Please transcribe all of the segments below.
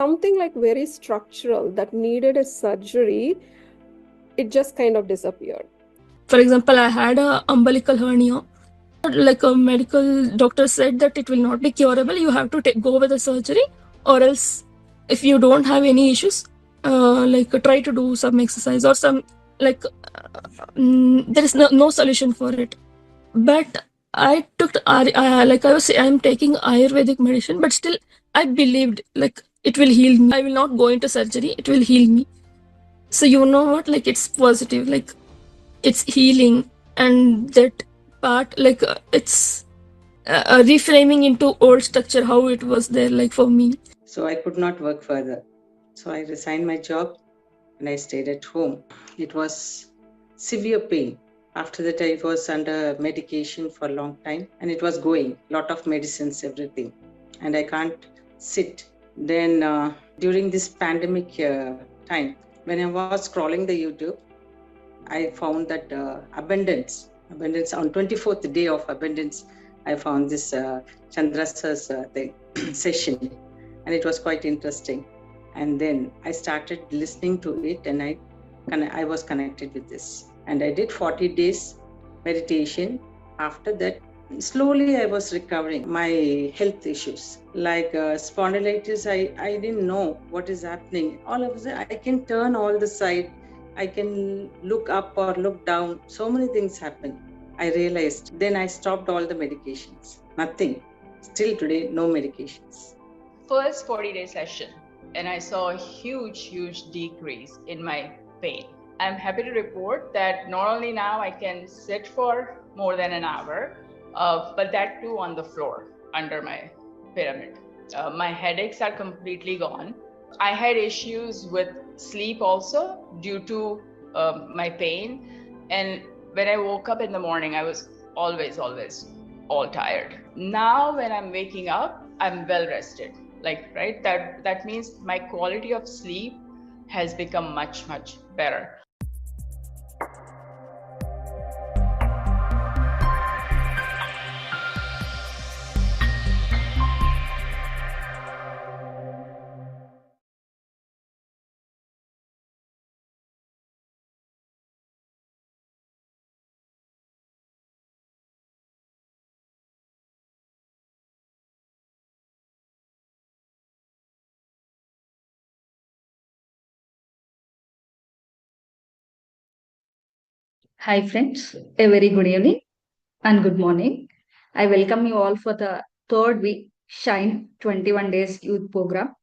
Something like very structural that needed a surgery, it just kind of disappeared. For example, I had a umbilical hernia. Like a medical doctor said that it will not be curable. You have to go with a surgery, or else if you don't have any issues, try to do some exercise or some like there is no solution for it. But I took I'm taking Ayurvedic medicine, but still I believed like it will heal me. I will not go into surgery. It will heal me. So you know what? Like it's positive. Like it's healing, and that part it's reframing into old structure how it was there like for me. So I could not work further. So I resigned my job and I stayed at home. It was severe pain. After that, I was under medication for a long time and it was going, lot of medicines, everything. And I can't sit. Then during this pandemic time, when I was scrolling the YouTube, I found that abundance on 24th day of abundance, I found this Chandrasa's session, and it was quite interesting. And then I started listening to it, and I was connected with this. And I did 40 days meditation. After that, slowly I was recovering my health issues like spondylitis. I didn't know what is happening. All of a sudden, I can turn all the side. I can look up or look down. So many things happen. I realized. Then I stopped all the medications. Nothing. Still today, no medications. First 40-day session, and I saw a huge decrease in my pain. I'm happy to report that not only now I can sit for more than an hour, but that too on the floor under my pyramid. My headaches are completely gone. I had issues with sleep also due to my pain. And when I woke up in the morning, I was always all tired. Now when I'm waking up, I'm well rested. Right? That means my quality of sleep has become much better. Hi, friends. A very good evening and good morning. I welcome you all for the third week Shine 21 Days Youth Program.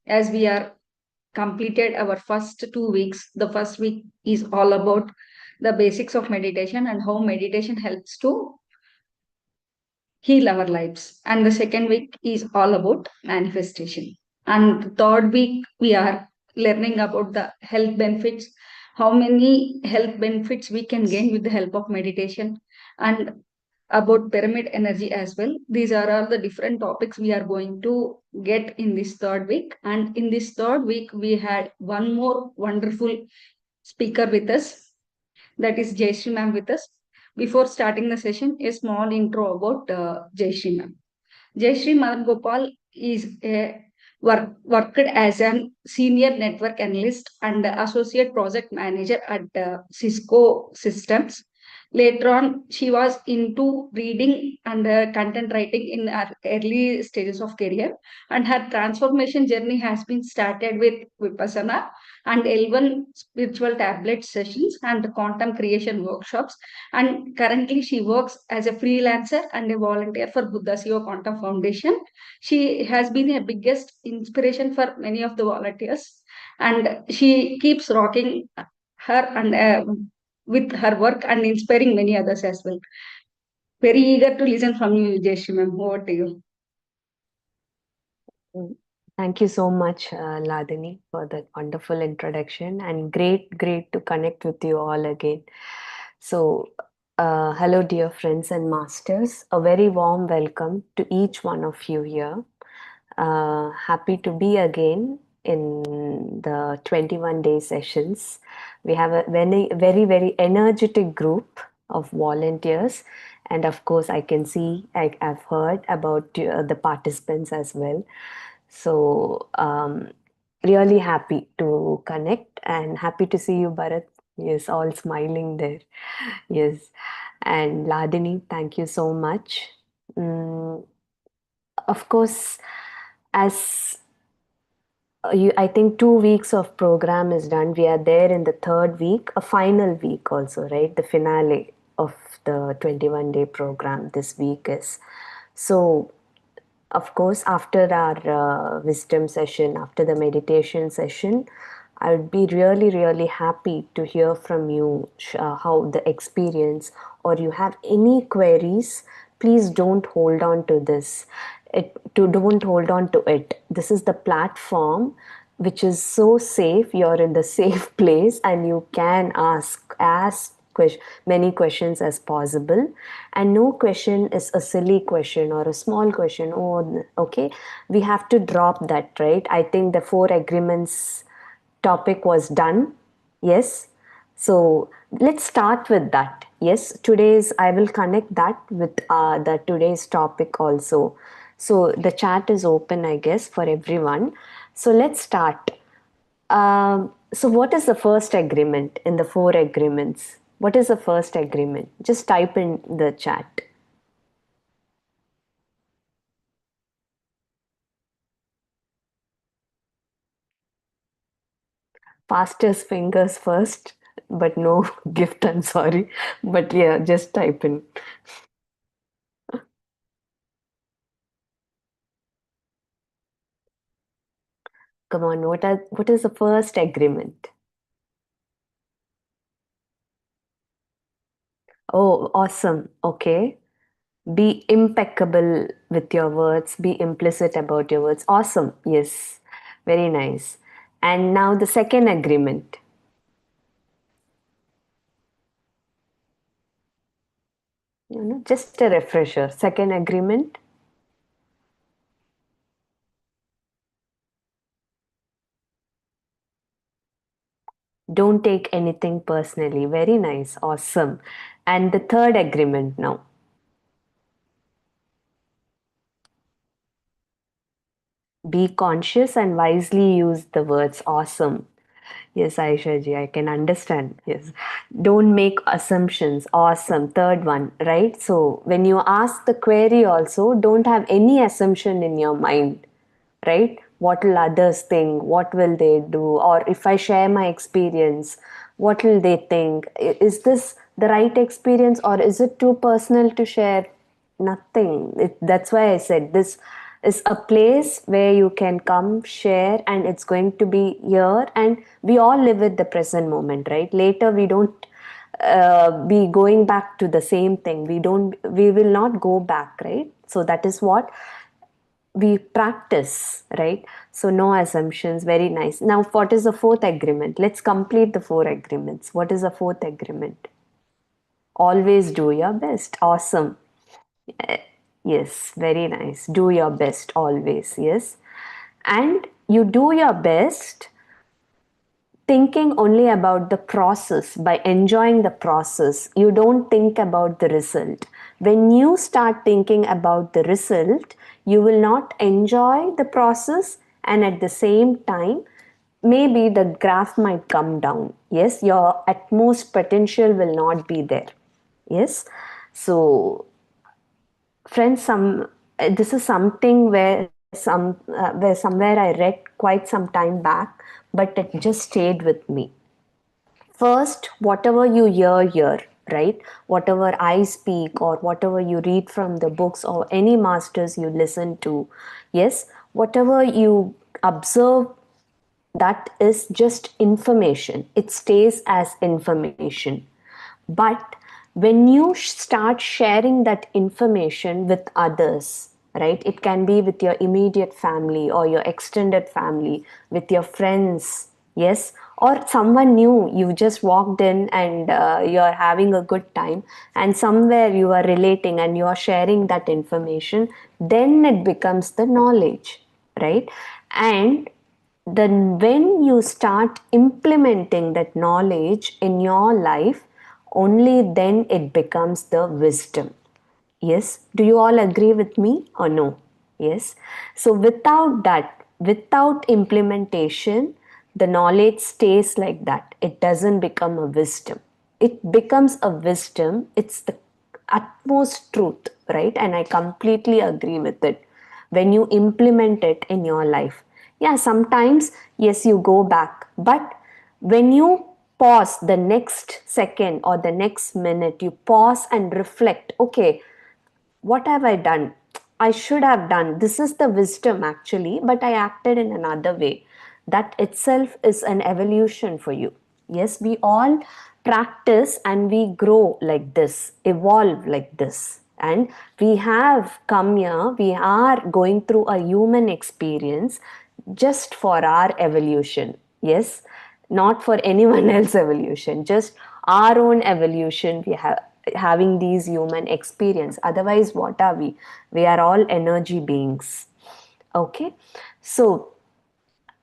As we are completed our first 2 weeks, the first week is all about the basics of meditation and how meditation helps to heal our lives. And the second week is all about manifestation. And the third week, we are learning about the health benefits, how many health benefits we can gain with the help of meditation, and about pyramid energy as well. These are all the different topics we are going to get in this third week. And in this third week, we had one more wonderful speaker with us, that is Jayashree ma'am with us. Before starting the session, a small intro about Jayashree ma'am. Jayashree Madhan Gopal is worked as a senior network analyst and associate project manager at Cisco Systems. Later on, she was into reading and content writing in her early stages of career, and her transformation journey has been started with Vipassana and L1 spiritual tablet sessions and quantum creation workshops. And currently, she works as a freelancer and a volunteer for Buddha Siva Quantum Foundation. She has been a biggest inspiration for many of the volunteers, and she keeps rocking her and with her work and inspiring many others as well. Very eager to listen from you, Jayashree ma'am. Over to you. Thank you so much, Ladini, for that wonderful introduction, and great to connect with you all again. So, hello, dear friends and masters. A very warm welcome to each one of you here. Happy to be again in the 21-day sessions. We have a very energetic group of volunteers, and of course, I can see, I've heard about the participants as well. So really happy to connect and happy to see you, Bharat. Yes, all smiling there. Yes. And Ladini, thank you so much. Mm, of course, as I think 2 weeks of program is done. We are there in the third week, a final week also, right? The finale of the 21-day program this week is. So, of course, after our wisdom session, after the meditation session, I would be really, really happy to hear from you how the experience, or you have any queries. Please don't hold on to this. Don't hold on to it. This is the platform which is so safe. You're in the safe place, and you can ask many questions as possible, and no question is a silly question or a small question. Oh, okay, we have to drop that, right? I think the 4 agreements topic was done. Yes, so let's start with that. Yes, today's I will connect that with the today's topic also. So the chat is open, I guess, for everyone. So let's start. So, what is the first agreement in the 4 agreements? What is the first agreement? Just type in the chat. Fastest fingers first, but no gift, I'm sorry. But yeah, just type in. Come on, what is the first agreement? Oh, awesome. Okay. Be impeccable with your words, be implicit about your words. Awesome. Yes. Very nice. And now the second agreement. Just a refresher. Second agreement. Don't take anything personally. Very nice. Awesome. And the third agreement now. Be conscious and wisely use the words. Awesome. Yes, Aisha ji, I can understand. Yes. Don't make assumptions. Awesome. Third one, right? So when you ask the query also, don't have any assumption in your mind, right? What will others think? What will they do? Or if I share my experience, what will they think? Is this the right experience, or is it too personal to share? Nothing. That's why I said this is a place where you can come share, and it's going to be here, and we all live with the present moment, right? Later we don't be going back to the same thing. We will not go back, right? So that is what we practice, right? So no assumptions. Very nice. Now what is the fourth agreement? Let's complete the 4 agreements. What is the fourth agreement? Always do your best. Awesome. Yes, very nice. Do your best always. Yes. And you do your best thinking only about the process. By enjoying the process, you don't think about the result. When you start thinking about the result, you will not enjoy the process, and at the same time, maybe the graph might come down. Yes, your utmost potential will not be there. Yes. So friends, this is something where somewhere I read quite some time back, but it just stayed with me. First, whatever you hear here, right? Whatever I speak, or whatever you read from the books, or any masters you listen to, yes, whatever you observe, that is just information. It stays as information. But when you start sharing that information with others, right? It can be with your immediate family or your extended family, with your friends, yes, or someone new. You just walked in and you're having a good time, and somewhere you are relating and you are sharing that information, then it becomes the knowledge, right? And then when you start implementing that knowledge in your life, only then it becomes the wisdom. Yes, do you all agree with me or no? Yes. So without that, without implementation, the knowledge stays like that. It doesn't become a wisdom. It becomes a wisdom. It's the utmost truth, right? And I completely agree with it. When you implement it in your life, yeah, sometimes, yes, you go back, but when you pause the next second or the next minute, you pause and reflect, okay, what have I done? I should have done. This is the wisdom actually, but I acted in another way. That itself is an evolution for you. Yes, we all practice and we grow like this, evolve like this. And we have come here, we are going through a human experience just for our evolution. Yes, not for anyone else evolution, just our own evolution. We have having these human experience. Otherwise, what are we? We are all energy beings. Okay, so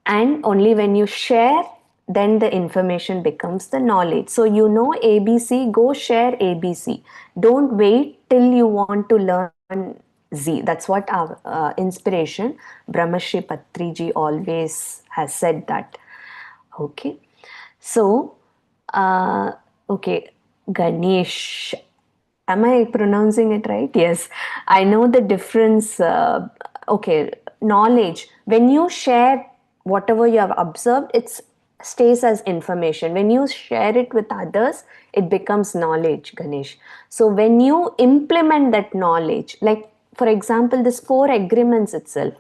and only when you share, then the information becomes the knowledge. So you know ABC, go share ABC. Don't wait till you want to learn Z. That's what our inspiration Brahmashri Patriji always has said that. Okay, so okay, Ganesh, am I pronouncing it right? Yes, I know the difference. Okay, knowledge. When you share whatever you have observed, it stays as information. When you share it with others, it becomes knowledge, Ganesh. So when you implement that knowledge, like for example, this 4 agreements itself,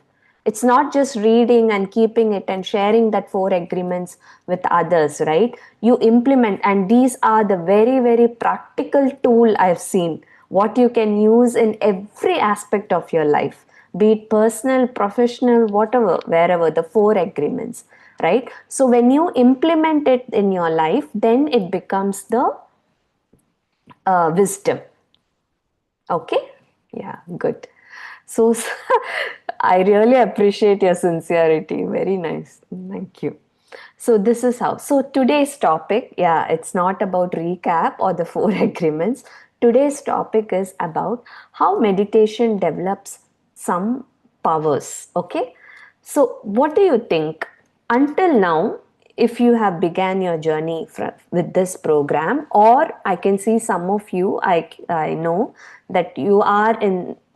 it's not just reading and keeping it and sharing that 4 agreements with others, right? You implement, and these are the very, very practical tool I've seen, what you can use in every aspect of your life, be it personal, professional, whatever, wherever, the 4 agreements, right? So when you implement it in your life, then it becomes the wisdom. Okay, yeah, good. So I really appreciate your sincerity. Very nice. Thank you. So this is how. So today's topic, yeah, it's not about recap or the 4 agreements. Today's topic is about how meditation develops some powers. Okay. So what do you think? Until now, if you have began your journey with this program, or I can see some of you, I know that you are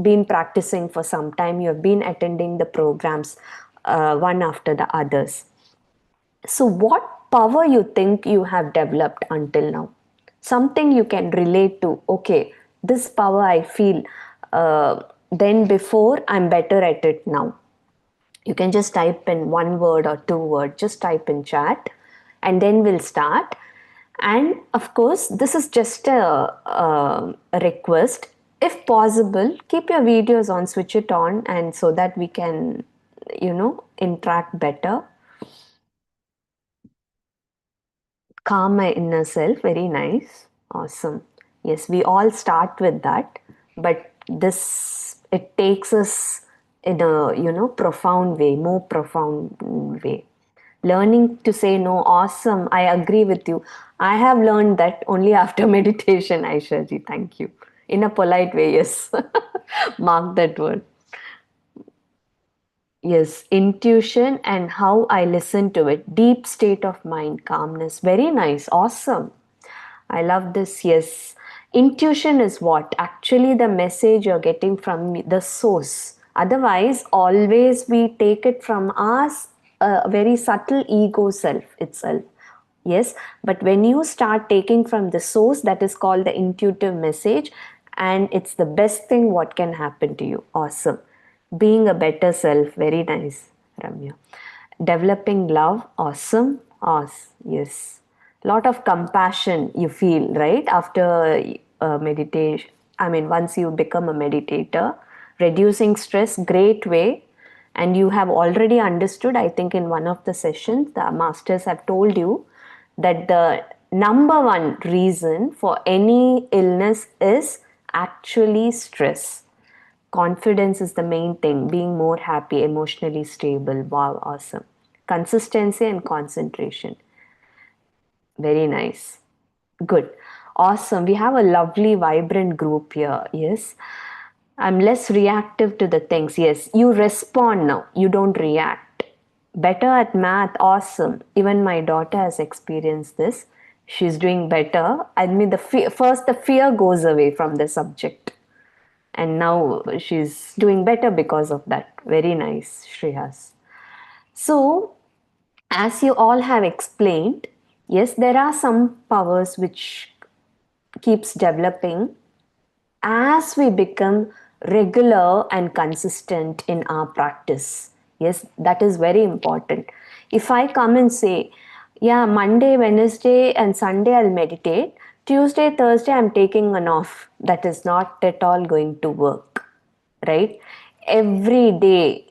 been practicing for some time, you have been attending the programs one after the others. So what power you think you have developed until now? Something you can relate to. Okay, this power I feel then before, I'm better at it now. You can just type in 1 word or 2 word, just type in chat, and then we'll start. And of course, this is just a request. If possible, keep your videos on, switch it on, and so that we can, interact better. Calm my inner self. Very nice. Awesome. Yes, we all start with that, but it takes us in a, profound way, more profound way. Learning to say no. Awesome. I agree with you. I have learned that only after meditation, Aisha ji. Thank you. In a polite way, yes. Mark that word. Yes, intuition and how I listen to it. Deep state of mind, calmness. Very nice. Awesome. I love this. Yes. Intuition is what? Actually, the message you're getting from the source. Otherwise, always we take it from us, a very subtle ego self itself. Yes. But when you start taking from the source, that is called the intuitive message, and it's the best thing what can happen to you. Awesome. Being a better self. Very nice, Ramya. Developing love. Awesome. Awesome. Yes. Lot of compassion you feel, right? After meditation. I mean, once you become a meditator. Reducing stress, great way. And you have already understood, I think in one of the sessions, the masters have told you that the number one reason for any illness is actually stress. Confidence is the main thing, being more happy, emotionally stable. Wow, awesome. Consistency and concentration. Very nice. Good. Awesome. We have a lovely, vibrant group here. Yes. I'm less reactive to the things. Yes. You respond now. You don't react. Better at math, awesome. Even my daughter has experienced this. She's doing better. I mean, the fear goes away from the subject. And now she's doing better because of that. Very nice, Shreyas. So, as you all have explained, yes, there are some powers which keeps developing as we become regular and consistent in our practice. Yes, that is very important. If I come and say, yeah, Monday, Wednesday, and Sunday I'll meditate, Tuesday, Thursday I'm taking an off, that is not at all going to work, right? Every day,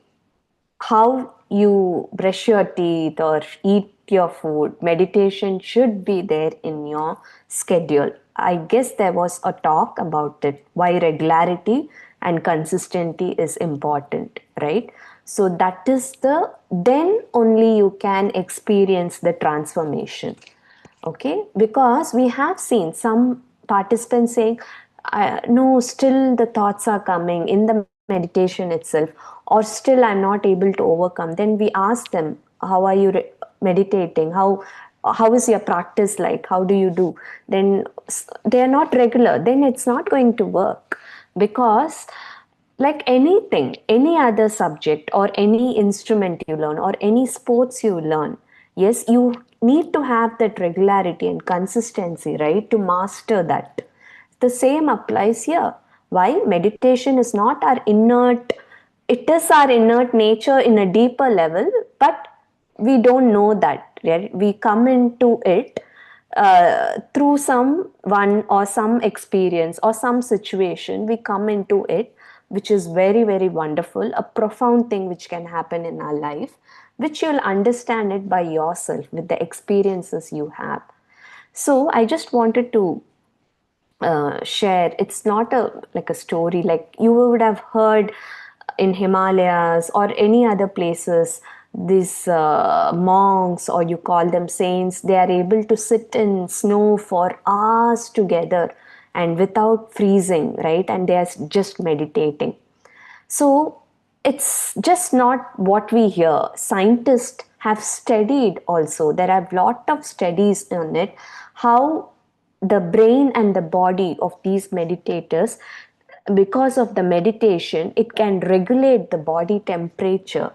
how you brush your teeth or eat your food, meditation should be there in your schedule. I guess there was a talk about it, why regularity and consistency is important, right? So that is then only you can experience the transformation. Okay, because we have seen some participants saying, no, still the thoughts are coming in the meditation itself, or still I'm not able to overcome. Then we ask them, how are you meditating? How is your practice like? How do you do? Then they are not regular, then it's not going to work. Because like anything, any other subject or any instrument you learn or any sports you learn, yes, you need to have that regularity and consistency, right, to master that. The same applies here. Why? Meditation is not our inert, it is our inert nature in a deeper level, but we don't know that, right? We come into it through someone or some experience or some situation. We come into it, which is very, very wonderful, a profound thing which can happen in our life, which you'll understand it by yourself with the experiences you have. So I just wanted to share. It's not like a story like you would have heard in Himalayas or any other places. These monks, or you call them saints, they are able to sit in snow for hours together and without freezing, right? And they are just meditating. So it's just not what we hear. Scientists have studied also. There are a lot of studies on it, how the brain and the body of these meditators, because of the meditation, it can regulate the body temperature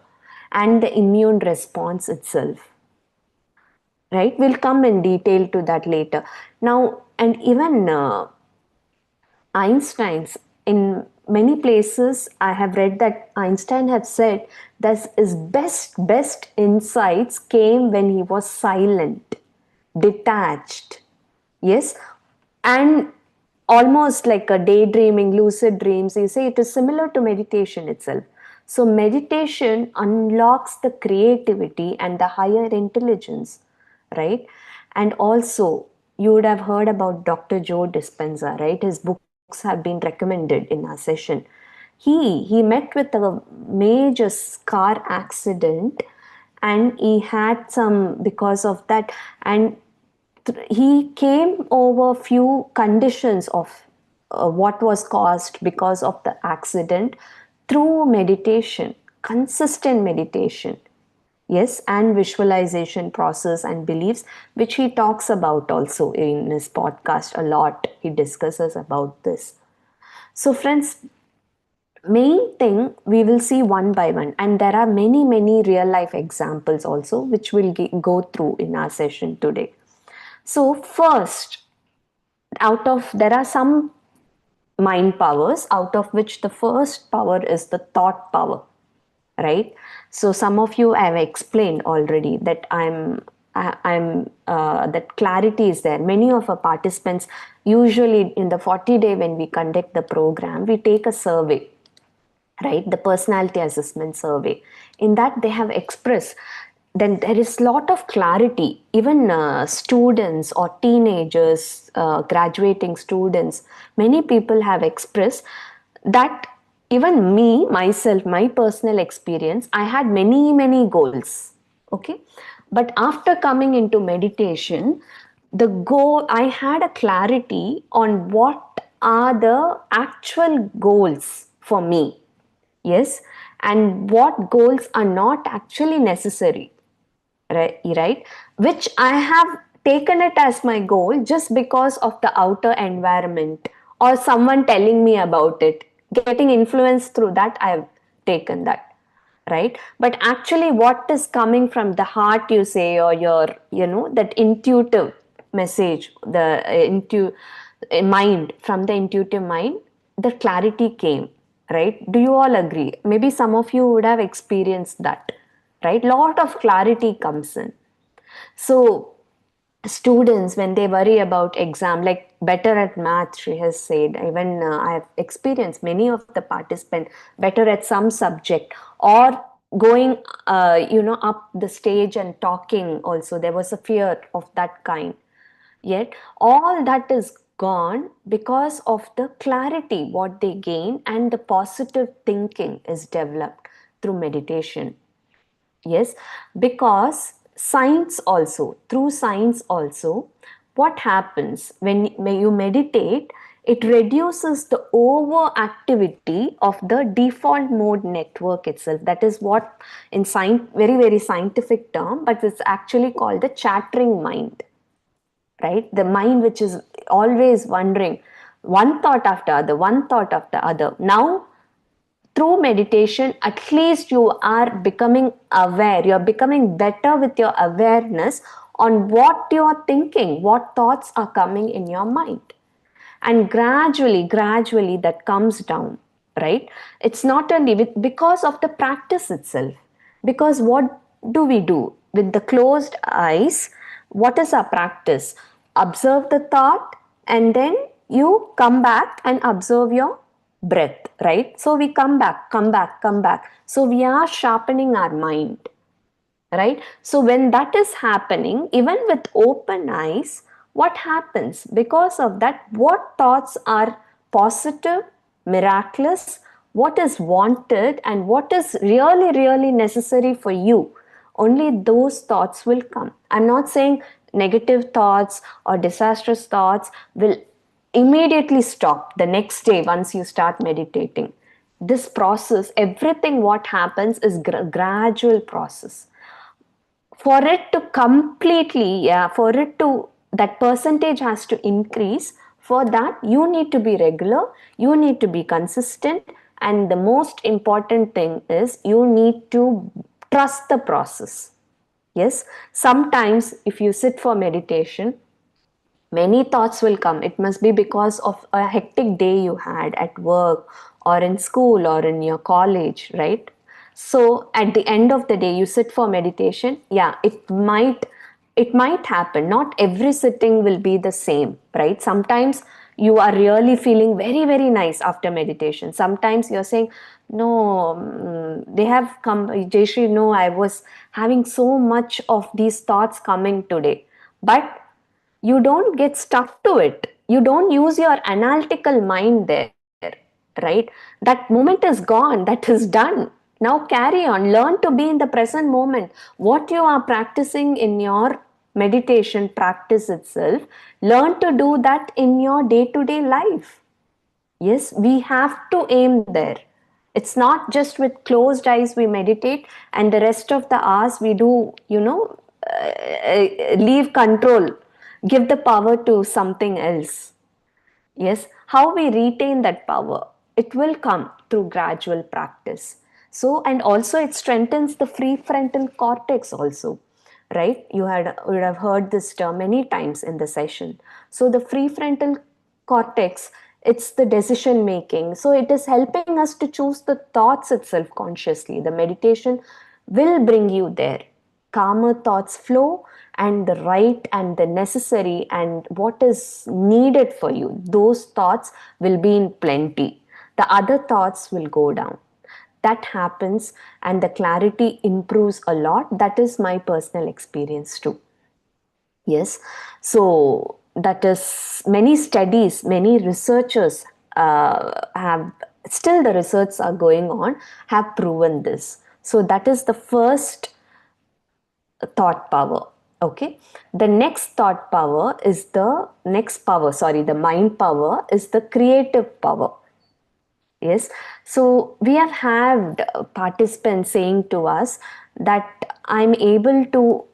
and the immune response itself. Right? We'll come in detail to that later. Now, and even Einstein's, in many places I have read that Einstein have said that his best insights came when he was silent, detached. Yes, and almost like a daydreaming, lucid dreams. You say it is similar to meditation itself. So meditation unlocks the creativity and the higher intelligence, right? And also, you would have heard about Dr. Joe Dispenza, right? His books have been recommended in our session. He met with a major car accident, and he had some because of that, and he came over few conditions of what was caused because of the accident through meditation, consistent meditation. Yes, and visualization process and beliefs, which he talks about also in his podcast a lot. He discusses about this. So, friends, main thing we will see one by one, and there are many real life examples also, which we'll go through in our session today. So, first, there are some mind powers, out of which the first power is the thought power, right? So some of you have explained already that that clarity is there. Many of our participants, usually in the 40-day when we conduct the program, we take a survey, right? The personality assessment survey. In that they have expressed, then there is lot of clarity. Even students or teenagers, graduating students, many people have expressed that. Even me myself, my personal experience, I had many goals, okay, but after coming into meditation, the goal, I had a clarity on what are the actual goals for me. Yes, and what goals are not actually necessary, right? Which I have taken it as my goal just because of the outer environment or someone telling me about it, getting influenced through that, I've taken that, right? But actually what is coming from the heart, you say, or your, that intuitive message, the mind, from the intuitive mind, the clarity came, right? Do you all agree? Maybe some of you would have experienced that, right? Lot of clarity comes in. So students, when they worry about exam, like better at math, she has said, even I have experienced many of the participants better at some subject, or going up the stage and talking also, there was a fear of that kind. Yet all that is gone because of the clarity what they gain, and the positive thinking is developed through meditation. Yes, because science also, through science also, what happens when you meditate, it reduces the overactivity of the default mode network itself. That is what in science, very, very scientific term, but it's actually called the chattering mind, right? The mind which is always wondering, one thought after other, one thought after other. Now through meditation, at least you are becoming aware, you're becoming better with your awareness on what you're thinking, what thoughts are coming in your mind. And gradually that comes down, right? It's not only because of the practice itself. Because what do we do with the closed eyes? What is our practice? Observe the thought, and then you come back and observe your breath, right? So we come back, come back, come back. So we are sharpening our mind, right? So when that is happening, even with open eyes, what happens? Because of that, what thoughts are positive, miraculous, what is wanted, and what is really, really necessary for you, only those thoughts will come. I'm not saying negative thoughts or disastrous thoughts will immediately stop the next day once you start meditating. This process, everything what happens is gradual process. For it to completely, for it to, that percentage has to increase. For that, you need to be regular, you need to be consistent, and the most important thing is you need to trust the process. Yes, sometimes if you sit for meditation, many thoughts will come. It must be because of a hectic day you had at work or in school or in your college, right? So at the end of the day, you sit for meditation. Yeah, it might happen. Not every sitting will be the same, right? Sometimes you are really feeling very, very nice after meditation. Sometimes you're saying, no, they have come, Jayshree, no, I was having so much of these thoughts coming today. But you don't get stuck to it. You don't use your analytical mind there, right? That moment is gone, that is done. Now carry on, learn to be in the present moment. What you are practicing in your meditation practice itself, learn to do that in your day-to-day life. Yes, we have to aim there. It's not just with closed eyes we meditate and the rest of the hours we do, leave control, give the power to something else. Yes, how we retain that power? It will come through gradual practice. So, and also it strengthens the prefrontal cortex also, right? You would have heard this term many times in the session. So the prefrontal cortex, it's the decision making. So it is helping us to choose the thoughts itself consciously. The meditation will bring you there. Calmer thoughts flow, and the right and the necessary and what is needed for you, those thoughts will be in plenty. The other thoughts will go down. That happens, and the clarity improves a lot. That is my personal experience too. Yes, so that is, many studies, many researchers have, still the research are going on, have proven this. So that is the first thought power. Okay, the next thought power is the next power, sorry, the mind power is the creative power. Yes, so we have had participants saying to us that I'm able to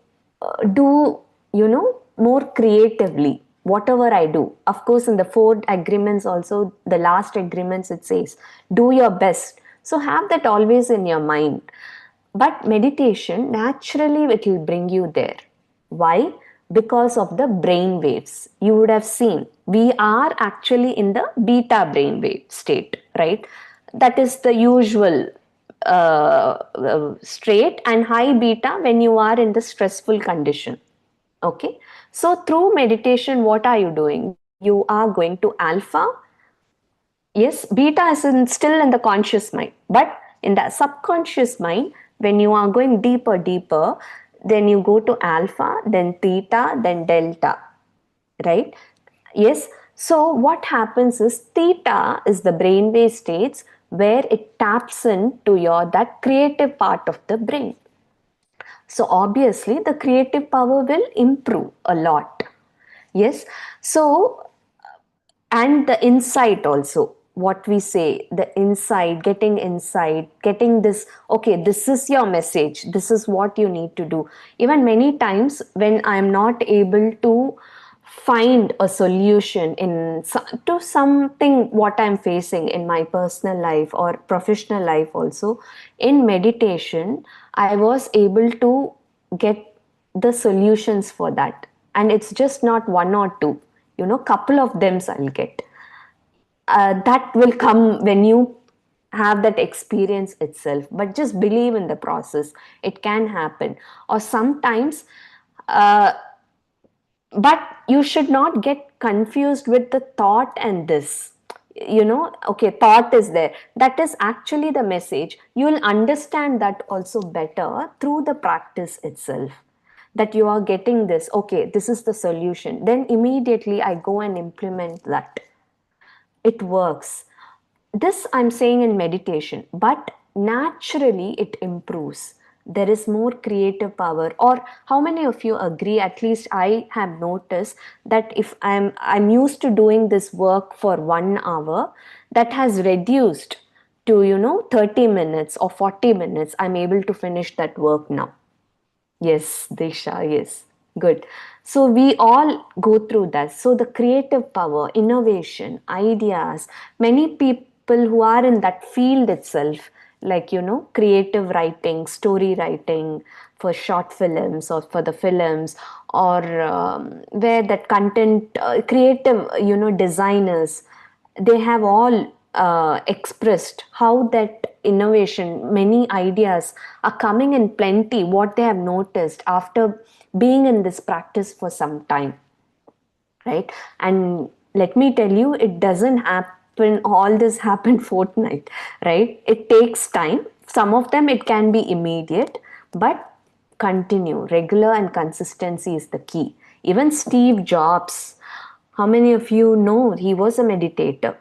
do, more creatively, whatever I do. Of course, in the 4 agreements, also the last agreements, it says, do your best. So have that always in your mind. But meditation, naturally, it will bring you there. Why? Because of the brain waves. You would have seen we are actually in the beta brainwave state, right? That is the usual state, and high beta when you are in the stressful condition. Okay, so through meditation, what are you doing? You are going to alpha. Yes, beta is still in the conscious mind, but in the subconscious mind, when you are going deeper, deeper, then you go to alpha, then theta, then delta, right? Yes, so what happens is theta is the brainwave states where it taps into your that creative part of the brain. So obviously the creative power will improve a lot. Yes, so and the insight also, what we say, the insight, getting this, okay, this is your message, this is what you need to do. Even many times when I'm not able to find a solution to something what I'm facing in my personal life or professional life also, in meditation I was able to get the solutions for that. And it's just not one or two, couple of them I'll get. That will come when you have that experience itself, but just believe in the process, it can happen. Or sometimes uh, but you should not get confused with the thought and this, okay, thought is there, that is actually the message. You'll understand that also better through the practice itself, that you are getting this, okay, this is the solution, then immediately I go and implement that. It works. This I'm saying in meditation, but naturally it improves. There is more creative power. Or how many of you agree? At least I have noticed that if I'm used to doing this work for 1 hour, that has reduced to 30 minutes or 40 minutes. I'm able to finish that work now. Yes, Disha, yes. Good. So we all go through that. So the creative power, innovation, ideas, many people who are in that field itself, like, creative writing, story writing for short films or for the films, or where that content, creative, designers, they have all expressed how that innovation, many ideas are coming in plenty, what they have noticed after being in this practice for some time, right? And let me tell you, it doesn't happen, all this happen fortnight, right? It takes time. Some of them it can be immediate, but continue. Regular and consistency is the key. Even Steve Jobs, how many of you know he was a meditator,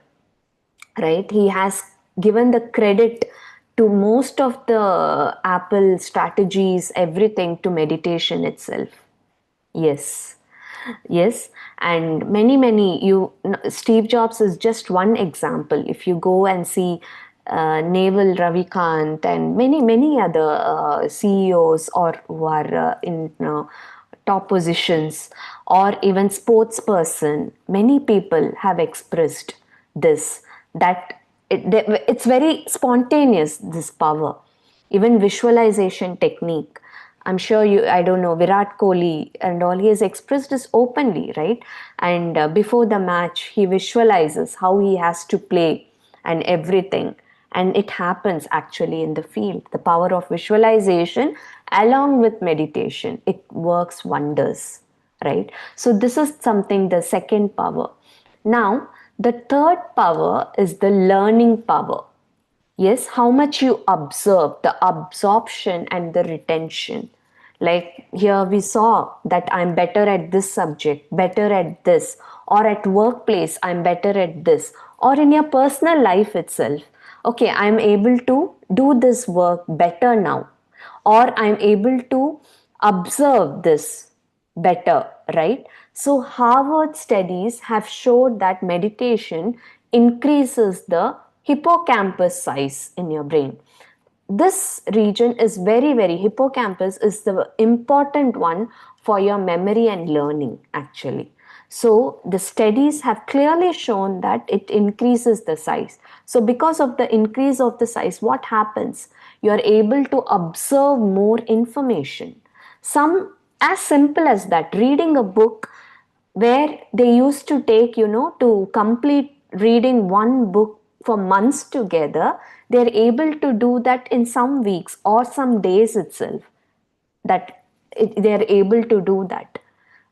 right? He has given the credit to most of the Apple strategies, everything, to meditation itself. Yes. Yes, and many, Steve Jobs is just one example. If you go and see Naval Ravikant and many other CEOs or who are in top positions, or even sports person, many people have expressed this, that it's very spontaneous, this power. Even visualization technique, I'm sure I don't know, Virat Kohli and all, he has expressed this openly, right? And before the match, he visualizes how he has to play and everything. And it happens actually in the field. The power of visualization along with meditation, it works wonders, right? So this is something, the second power. Now, the third power is the learning power. Yes, how much you observe, the absorption and the retention. Like here we saw that I'm better at this subject, better at this, or at workplace, I'm better at this, or in your personal life itself. Okay, I'm able to do this work better now, or I'm able to observe this better, right? So Harvard studies have showed that meditation increases the hippocampus size in your brain. This region is very hippocampus is the important one for your memory and learning actually. So the studies have clearly shown that it increases the size. So because of the increase of the size, what happens? You are able to observe more information. Some as simple as that, reading a book where they used to take, to complete reading one book for months together, they're able to do that in some weeks or some days itself. They're able to do that,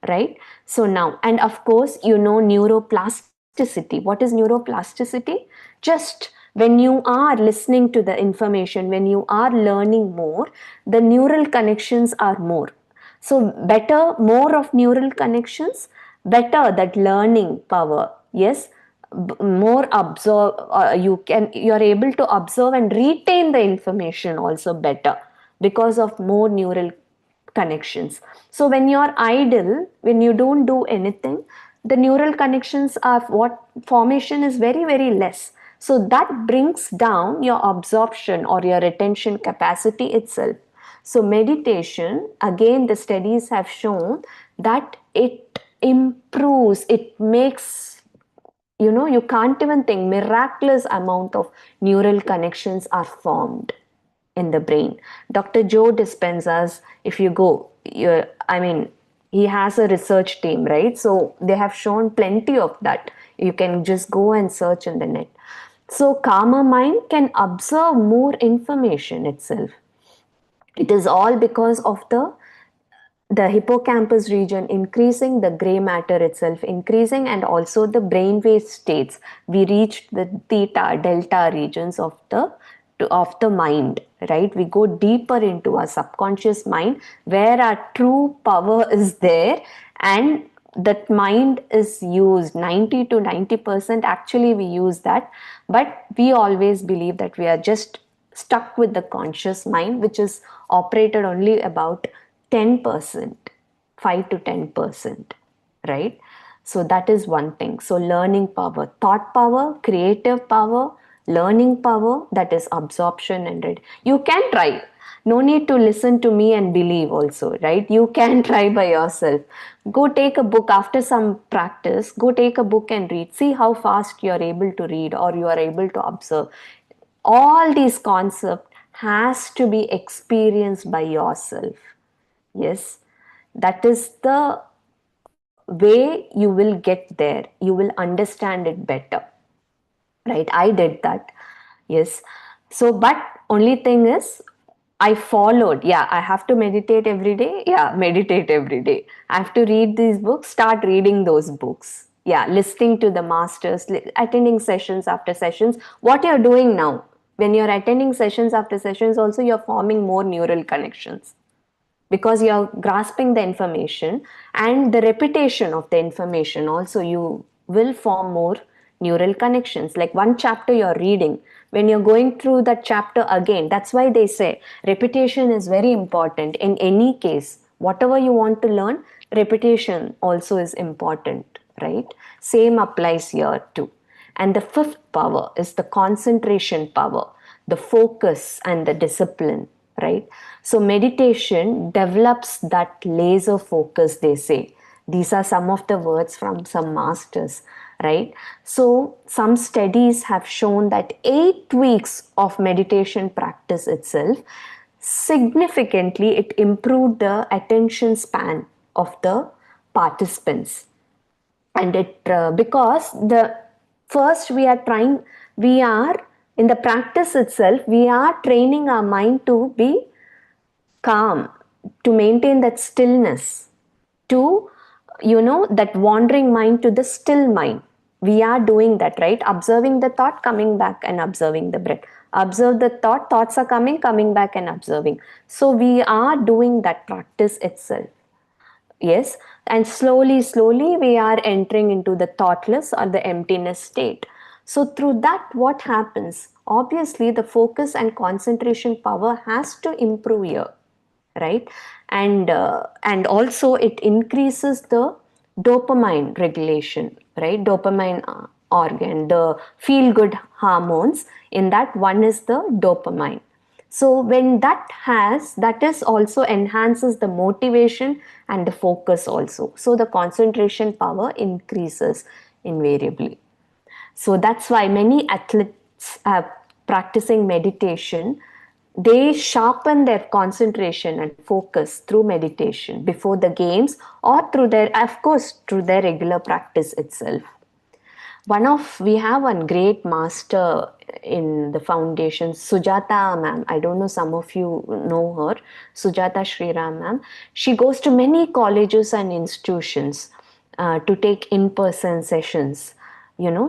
right? So now, and of course, neuroplasticity. What is neuroplasticity? Just when you are listening to the information, when you are learning more, the neural connections are more. So better, more of neural connections, better that learning power. Yes, more observe. You are able to observe and retain the information also better because of more neural connections. So when you're idle, when you don't do anything, the neural connections are what formation is very less. So that brings down your absorption or your retention capacity itself. So meditation, again, the studies have shown that it improves, it makes, you can't even think, miraculous amount of neural connections are formed in the brain. Dr. Joe Dispenza's, if you go, he has a research team, right? So they have shown plenty of that. You can just go and search in the net. So calmer mind can absorb more information itself. It is all because of the hippocampus region increasing, the gray matter itself increasing, and also the brainwave states. We reached the theta, delta regions of the mind, right? We go deeper into our subconscious mind where our true power is there, and that mind is used 90 to 90%. Actually, we use that, but we always believe that we are just stuck with the conscious mind, which is operated only about 10%, 5 to 10%, right? So that is one thing. So learning power, thought power, creative power, learning power, that is absorption and read. You can try. No need to listen to me and believe also, right? You can try by yourself. Go take a book after some practice, go take a book and read. See how fast you are able to read or you are able to observe. All these concepts has to be experienced by yourself. Yes, that is the way you will get there. You will understand it better, right? I did that. Yes. So, but only thing is, I followed. Yeah, I have to meditate every day. Yeah, meditate every day. I have to read these books, start reading those books. Yeah, listening to the masters, attending sessions after sessions. What you're doing now, when you're attending sessions after sessions, also you're forming more neural connections because you're grasping the information and the repetition of the information. Also, you will form more neural connections. Like one chapter you're reading, when you're going through that chapter again, that's why they say repetition is very important in any case. Whatever you want to learn, repetition also is important, right? Same applies here too. And the fifth power is the concentration power, the focus and the discipline, right? So meditation develops that laser focus, they say. These are some of the words from some masters, right? So some studies have shown that 8 weeks of meditation practice itself, significantly it improved the attention span of the participants. And it because the first we are in the practice itself, we are training our mind to be calm, to maintain that stillness, to that wandering mind to the still mind. We are doing that, right? Observing the thought, coming back and observing the breath. Observe the thoughts are coming back and observing. So we are doing that practice itself. Yes, and slowly we are entering into the thoughtless or the emptiness state. So through that, what happens? Obviously, the focus and concentration power has to improve here, right? And also it increases the dopamine regulation, right? Dopamine organ, the feel good hormones. In that, one is the dopamine. So when that is also enhances the motivation and the focus also. So the concentration power increases invariably. So that's why many athletes are practicing meditation. They sharpen their concentration and focus through meditation before the games, or through their, of course, through their regular practice itself. We have one great master in the foundation, Sujata ma'am. I don't know, some of you know her, Sujata Shriram ma'am. She goes to many colleges and institutions to take in-person sessions.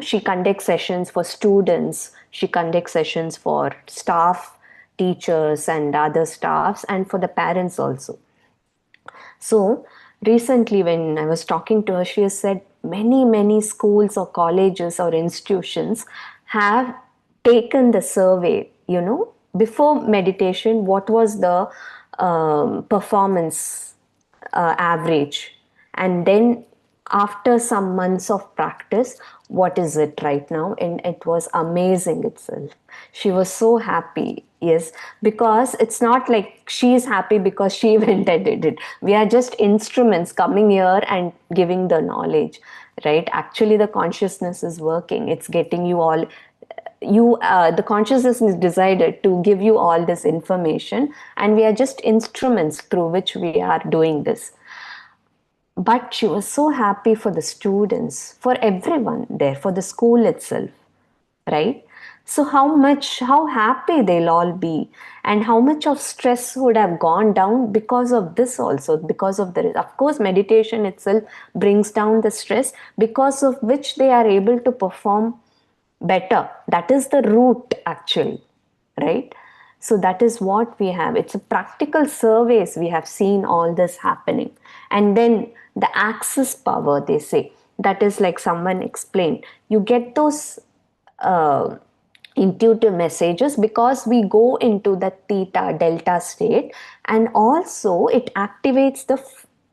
She conducts sessions for students, she conducts sessions for staff, teachers and other staffs, and for the parents also. So recently, when I was talking to her, she has said many schools or colleges or institutions have taken the survey, before meditation, what was the performance average, and then after some months of practice, what is it right now? And it was amazing itself. She was so happy. Yes, because it's not like she is happy because she went and did it. We are just instruments coming here and giving the knowledge, right? Actually, the consciousness is working. It's getting you all, the consciousness is decided to give you all this information, and we are just instruments through which we are doing this. But she was so happy for the students, for everyone there, for the school itself, right? So how happy they'll all be, and how much of stress would have gone down because of this also, because of of course, meditation itself brings down the stress, because of which they are able to perform better. That is the root actually, right? So that is what we have. It's a practical surveys. We have seen all this happening. And then the access power, they say, that is like someone explained. You get those intuitive messages because we go into the theta delta state, and also it activates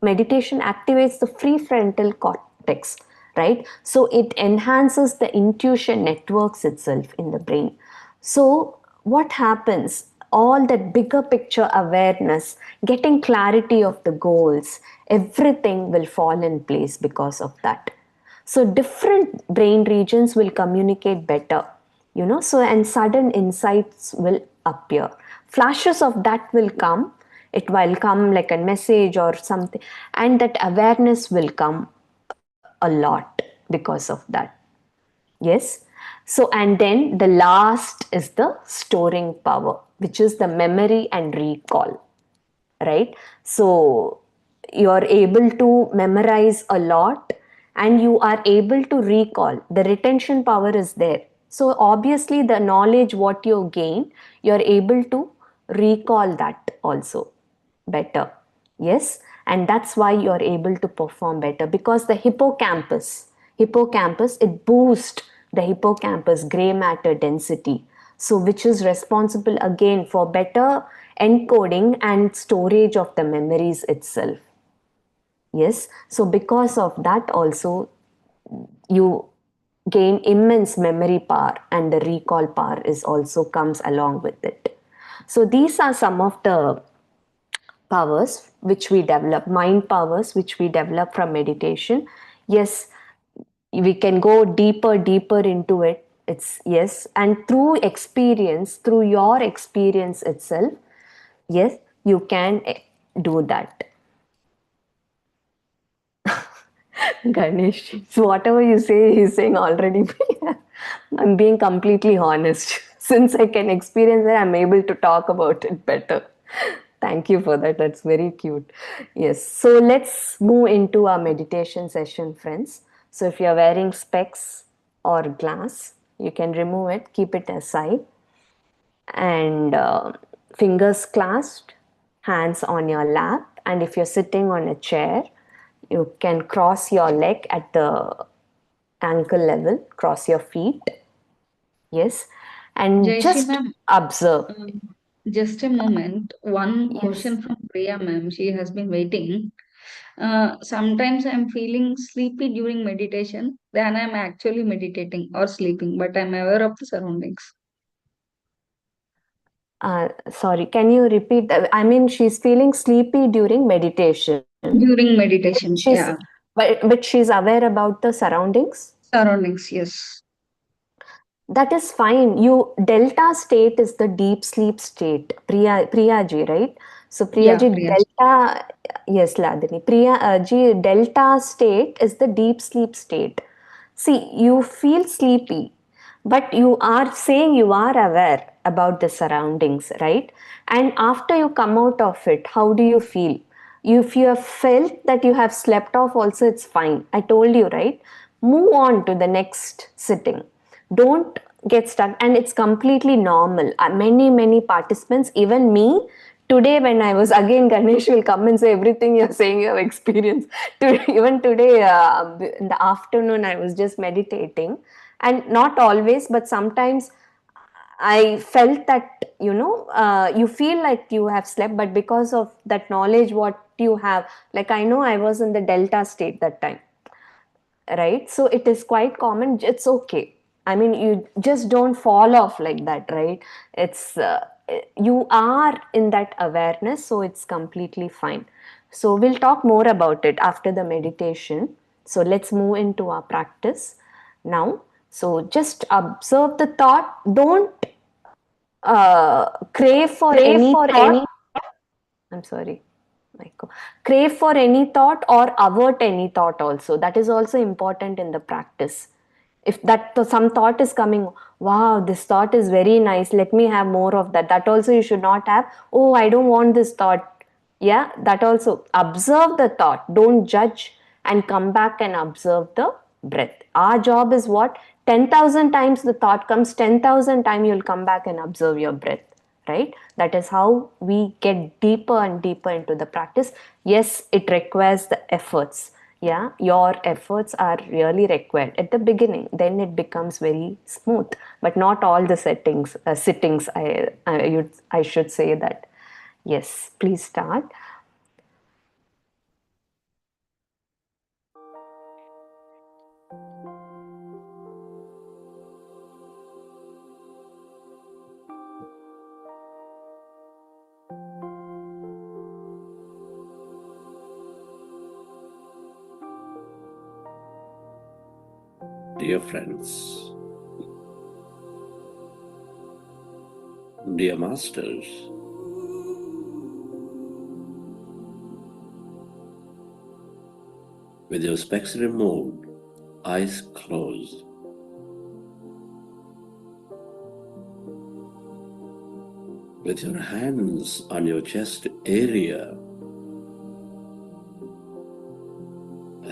meditation activates the prefrontal cortex, right? So it enhances the intuition networks itself in the brain. So what happens? All that bigger picture awareness, getting clarity of the goals, everything will fall in place because of that. So different brain regions will communicate better, so, and sudden insights will appear. Flashes of that will come. It will come like a message or something, and that awareness will come a lot because of that. Yes. So, and then the last is the storing power, which is the memory and recall, right? So, you're able to memorize a lot, and you are able to recall. The retention power is there. So, obviously, the knowledge what you gain, you're able to recall that also better. Yes, and that's why you're able to perform better, because the hippocampus, it boosts the hippocampus gray matter density, so which is responsible again for better encoding and storage of the memories itself. Yes, so because of that also, you gain immense memory power, and the recall power is also comes along with it. So these are some of the powers which we develop, mind powers which we develop from meditation. Yes, we can go deeper into it. It's yes, and through experience, through your experience itself, yes, you can do that. Ganesh, so whatever you say, he's saying already. I'm being completely honest. Since I can experience it, I'm able to talk about it better. Thank you for that. That's very cute. Yes. So let's move into our meditation session, friends. So if you're wearing specs or glass, you can remove it, keep it aside, and fingers clasped, hands on your lap. And if you're sitting on a chair, you can cross your leg at the ankle level, cross your feet. Yes. And Jayashree just ma'am, observe. just a moment. One Yes. question from Priya ma'am. She has been waiting. Sometimes I'm feeling sleepy during meditation, then I'm actually meditating or sleeping, but I'm aware of the surroundings. Sorry, can you repeat that? I mean, she's feeling sleepy during meditation. During meditation, She's, yeah. but she's aware about the surroundings. Surroundings, yes. That is fine. Delta state is the deep sleep state. Priyaji, right? So Yeah, Priyaji, Priya. delta, yes, Ladini. Priyaji, delta state is the deep sleep state. See, you feel sleepy, but you are saying you are aware about the surroundings, right? And after you come out of it, how do you feel? If you have felt that you have slept off, also it's fine. I told you, right? Move on to the next sitting. Don't get stuck, and it's completely normal. Many participants, even me, today when I was, again Ganesh will come and say everything you're saying you have experienced. Even today, in the afternoon, I was just meditating, and not always, but sometimes I felt that, you feel like you have slept, but because of that knowledge what you have, like I know I was in the delta state that time, right? So it is quite common. It's okay. I mean, you just don't fall off like that, right? It's you are in that awareness, so it's completely fine. So we'll talk more about it after the meditation. So let's move into our practice now. So just observe the thought. Don't crave for any thought. I'm sorry. Like, crave for any thought or avert any thought also. That is also important in the practice. If some thought is coming, wow, this thought is very nice, let me have more of that. That also you should not have, oh, I don't want this thought. Yeah, that also. Observe the thought. Don't judge and come back and observe the breath. Our job is what? 10,000 times the thought comes, 10,000 times you'll come back and observe your breath, right? That is how we get deeper and deeper into the practice. Yes, it requires the efforts. Yeah, your efforts are really required at the beginning, then it becomes very smooth, but not all the sittings, I should say that. Yes, please start. Dear friends, dear masters, with your specs removed, eyes closed, with your hands on your chest area,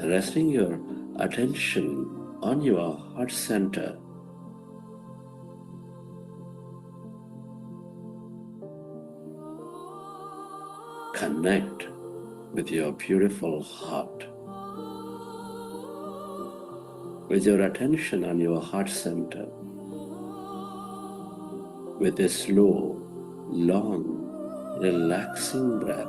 resting your attention on your heart center, connect with your beautiful heart. With your attention on your heart center, with a slow, long, relaxing breath,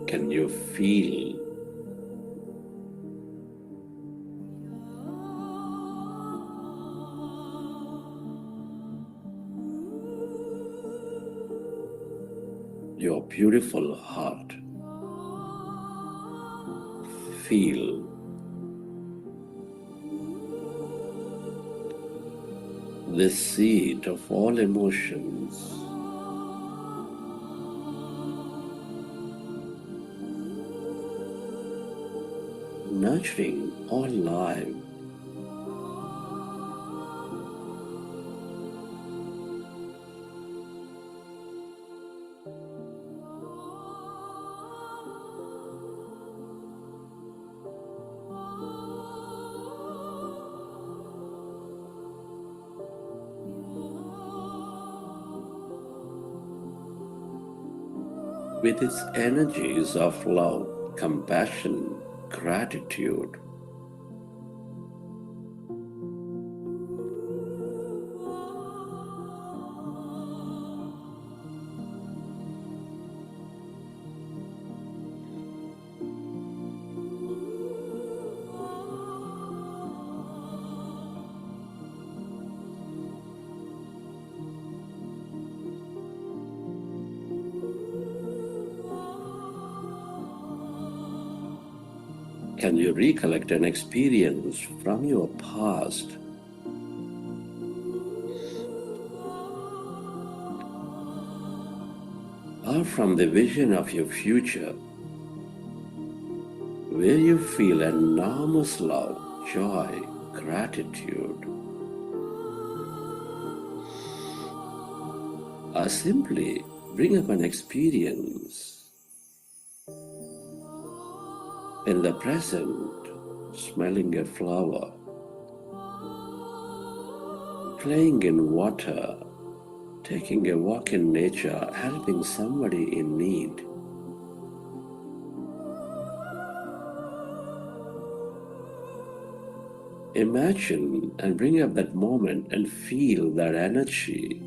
can you feel your beautiful heart? Feel the seat of all emotions. Nurturing all life. With its energies of love, compassion, gratitude. Can you recollect an experience from your past? Or from the vision of your future, where you feel enormous love, joy, gratitude, or simply bring up an experience in the present, smelling a flower, playing in water, taking a walk in nature, helping somebody in need. Imagine and bring up that moment and feel that energy.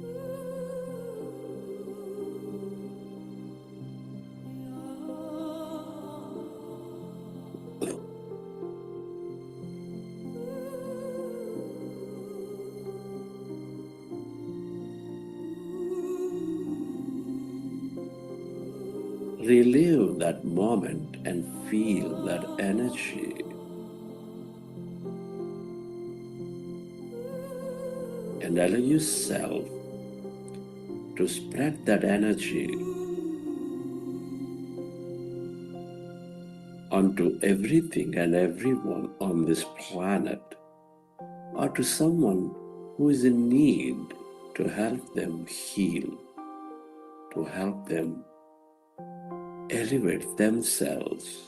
Relive that moment and feel that energy. And allow yourself to spread that energy onto everything and everyone on this planet, or to someone who is in need, to help them heal, to help them elevate themselves.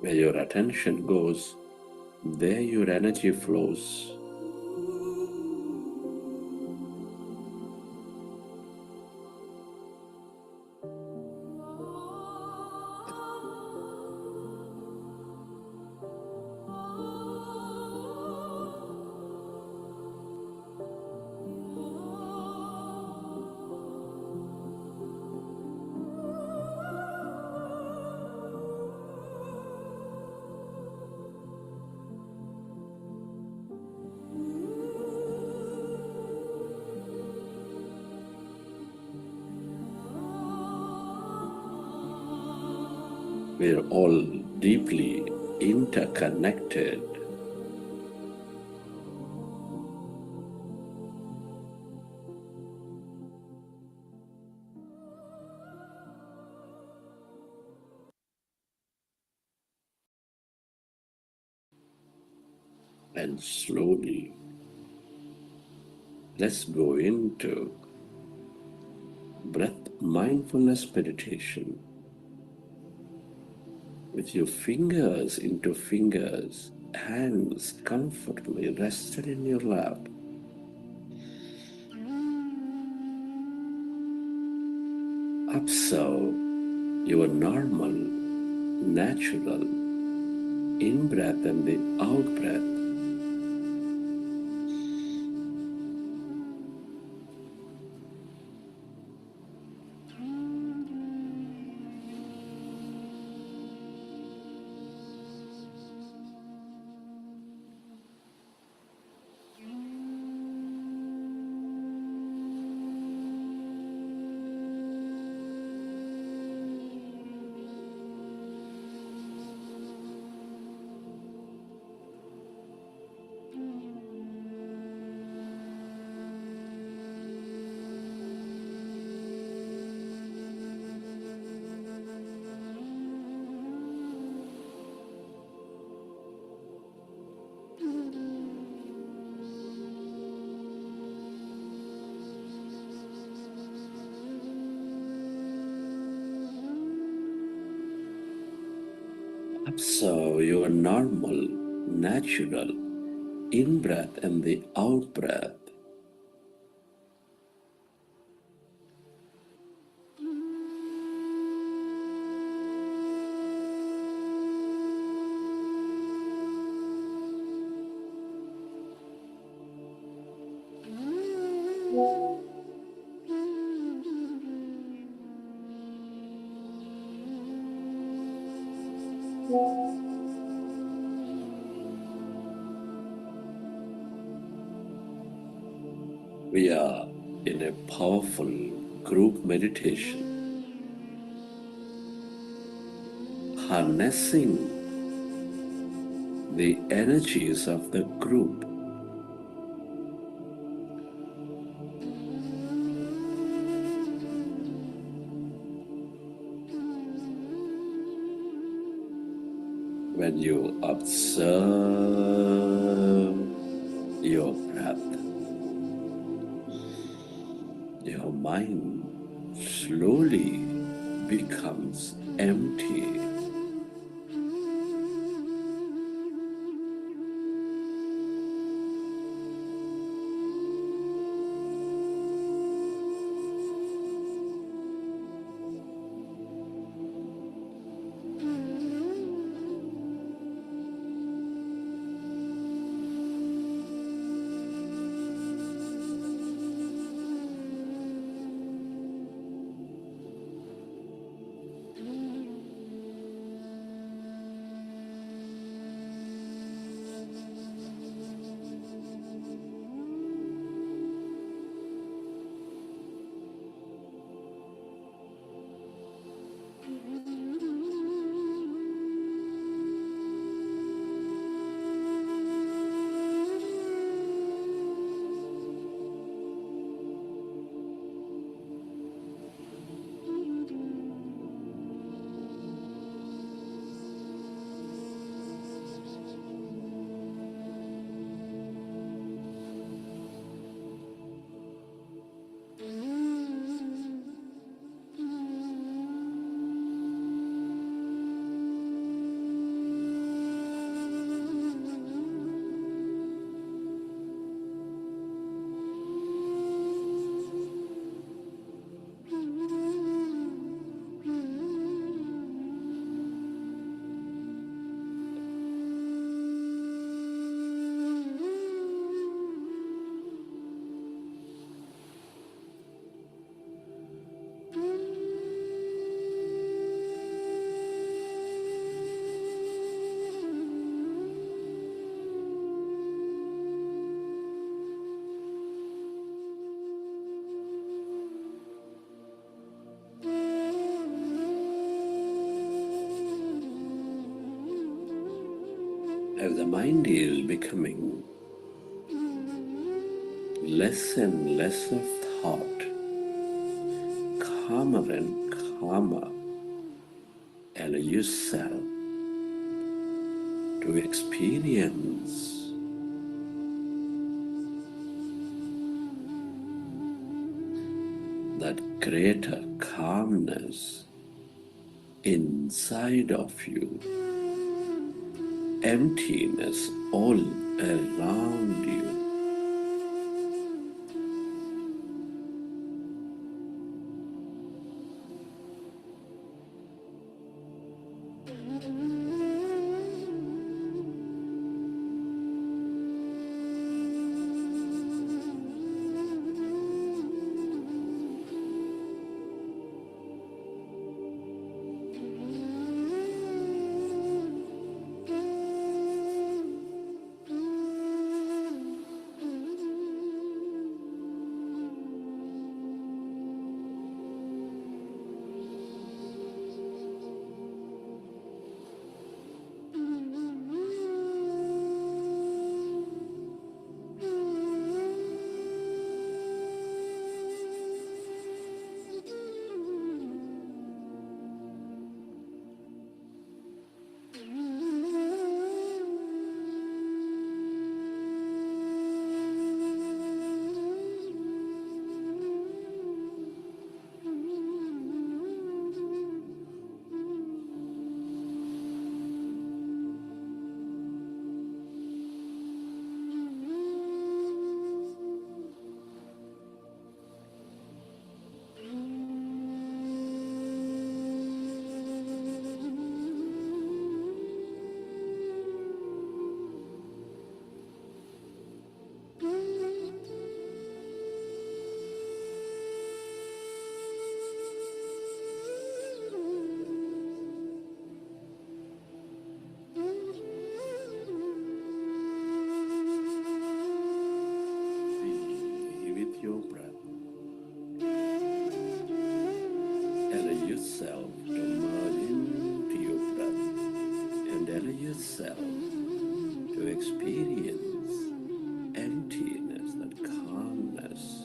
Where your attention goes, there your energy flows. We're all deeply interconnected. And slowly, let's go into breath mindfulness meditation. With your fingers into fingers, hands comfortably rested in your lap. Observe your normal, natural in-breath and the out-breath. Observe your normal, natural in-breath and the out-breath. We are in a powerful group meditation, harnessing the energies of the group. When you observe your breath, your mind slowly becomes empty. As the mind is becoming less and less of thought, calmer and calmer, allow yourself to experience that greater calmness inside of you, emptiness all around you. experience emptiness, that calmness.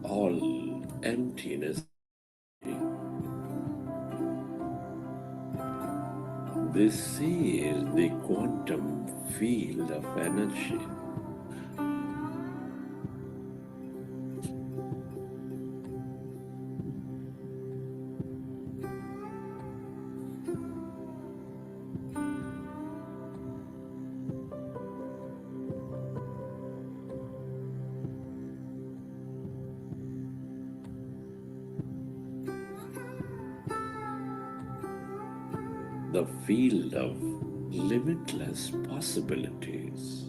All emptiness. This is the quantum field of energy. The field of limitless possibilities.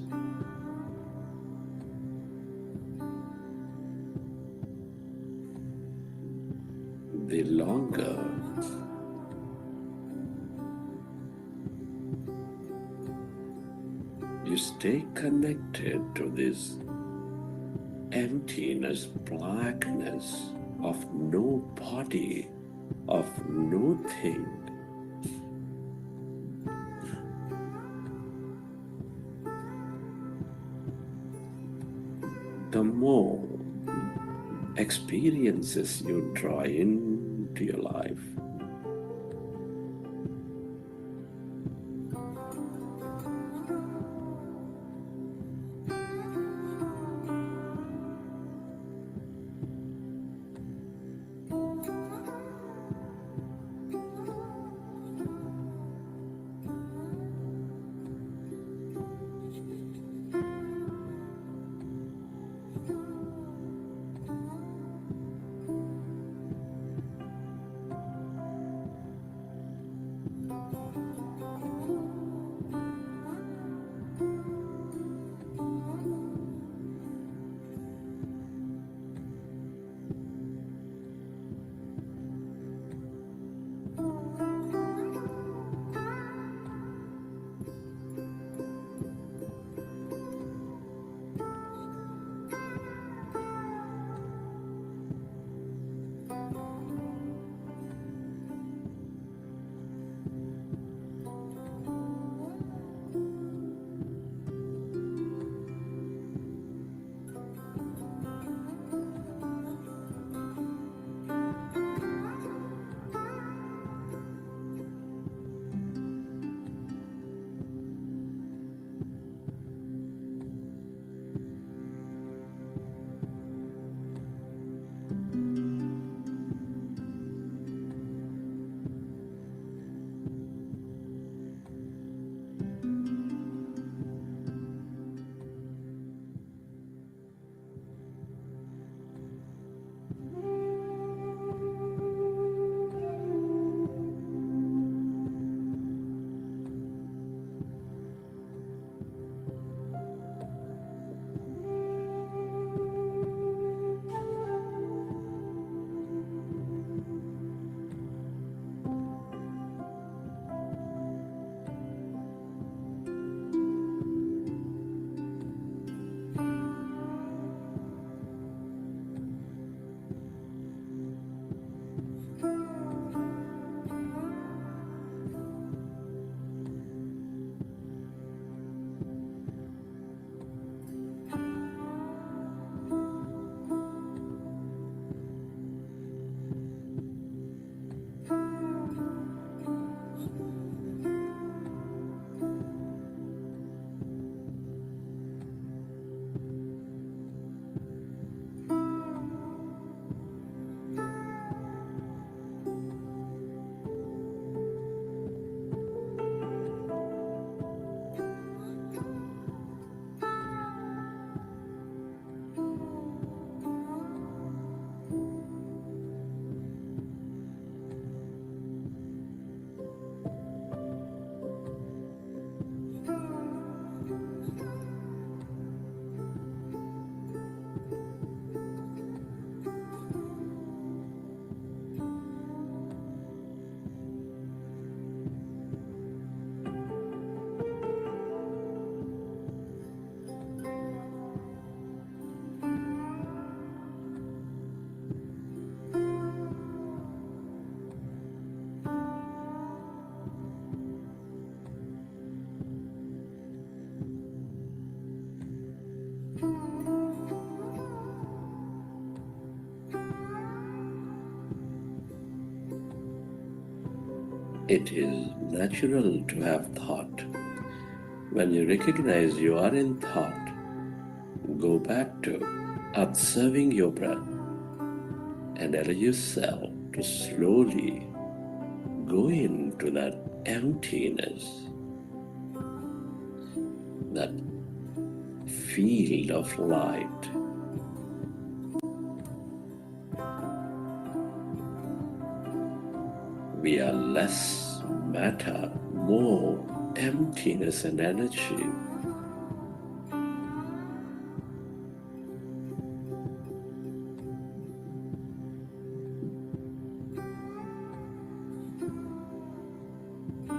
The longer you stay connected to this emptiness, blackness of no body, of no thing, the more experiences you draw into your life. It is natural to have thought. When you recognize you are in thought, go back to observing your breath and allow yourself to slowly go into that emptiness, that field of light. We are less matter, more emptiness and energy.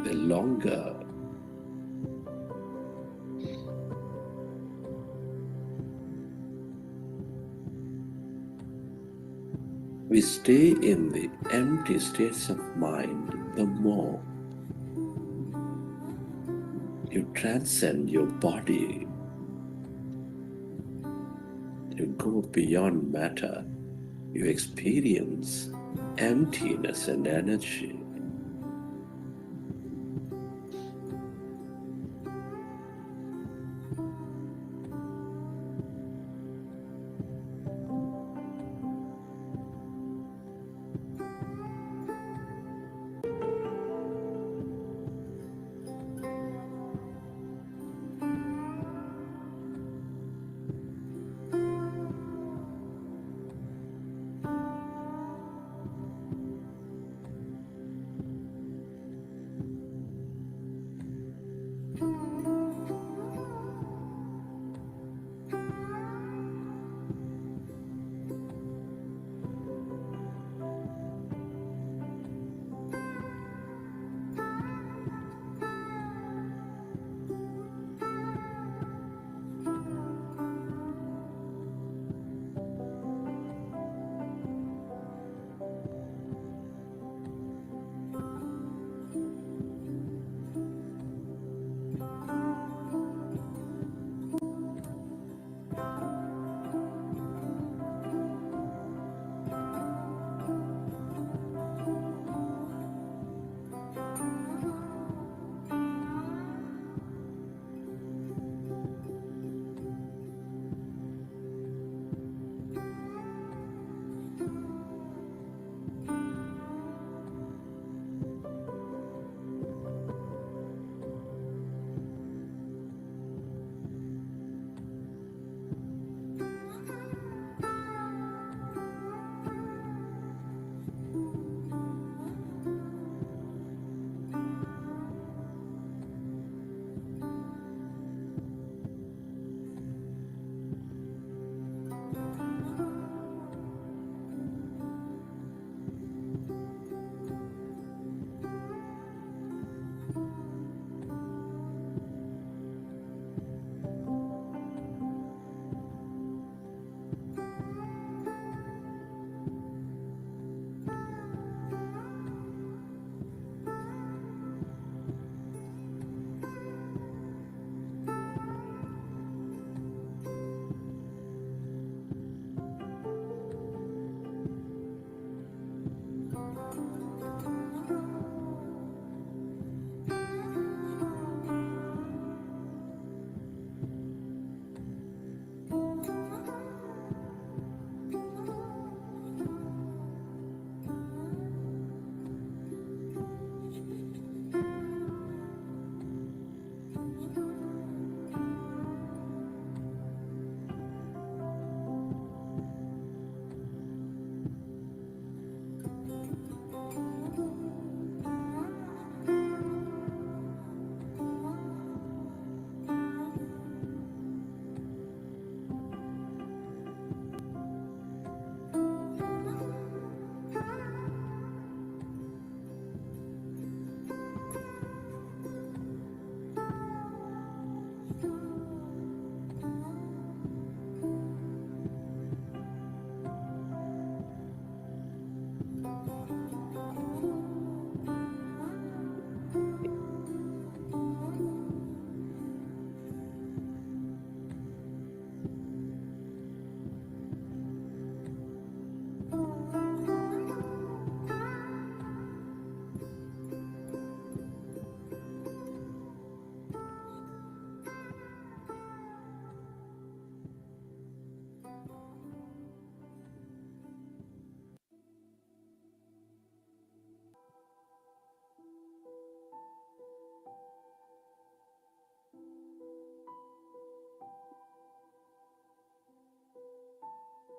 The longer we stay in the empty states of mind, the more you transcend your body. You go beyond matter. You experience emptiness and energy.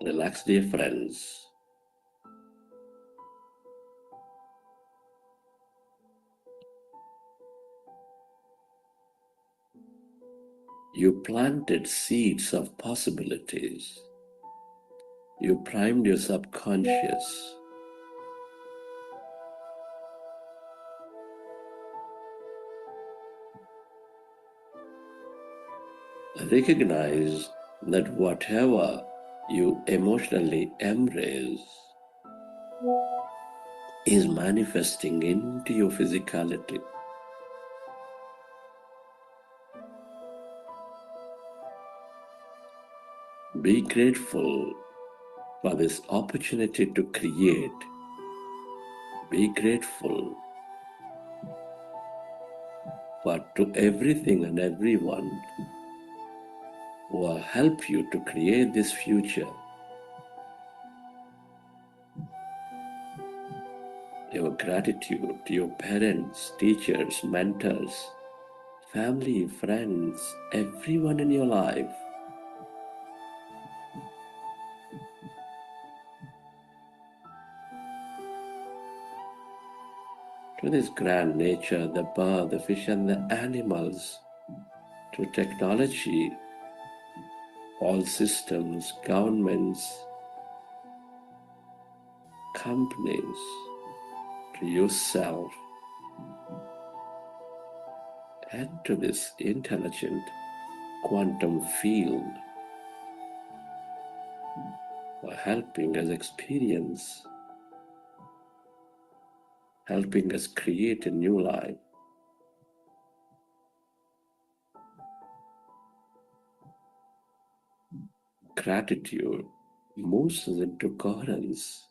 Relax, dear friends. You planted seeds of possibilities. You primed your subconscious. Recognize that whatever you emotionally embrace is manifesting into your physicality. Be grateful for this opportunity to create. Be grateful for to everything and everyone who will help you to create this future. Your gratitude to your parents, teachers, mentors, family, friends, everyone in your life. To this grand nature, the bird, the fish, and the animals, to technology, all systems, governments, companies, to yourself, and to this intelligent quantum field for helping us experience, helping us create a new life. Gratitude moves us into coherence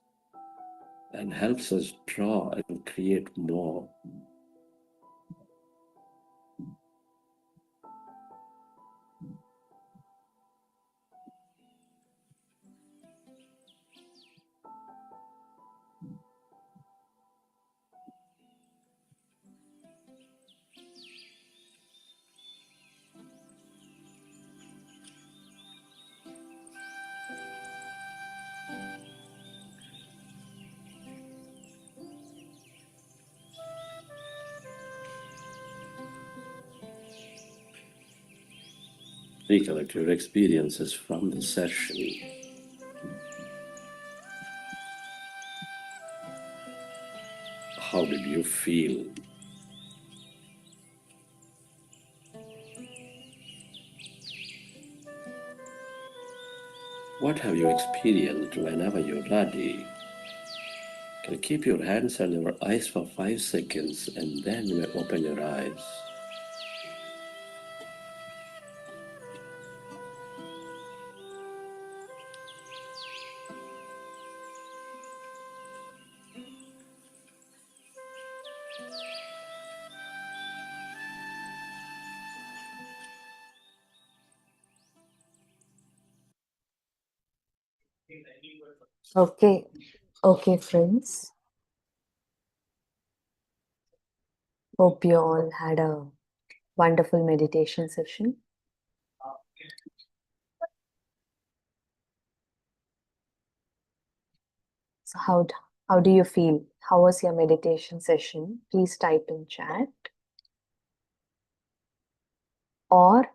and helps us draw and create more. Recollect your experiences from the session. How did you feel? What have you experienced? Whenever you're ready, you can keep your hands on your eyes for 5 seconds and then you may open your eyes. Okay, friends. Hope you all had a wonderful meditation session. So how do you feel? How was your meditation session? Please type in chat. Or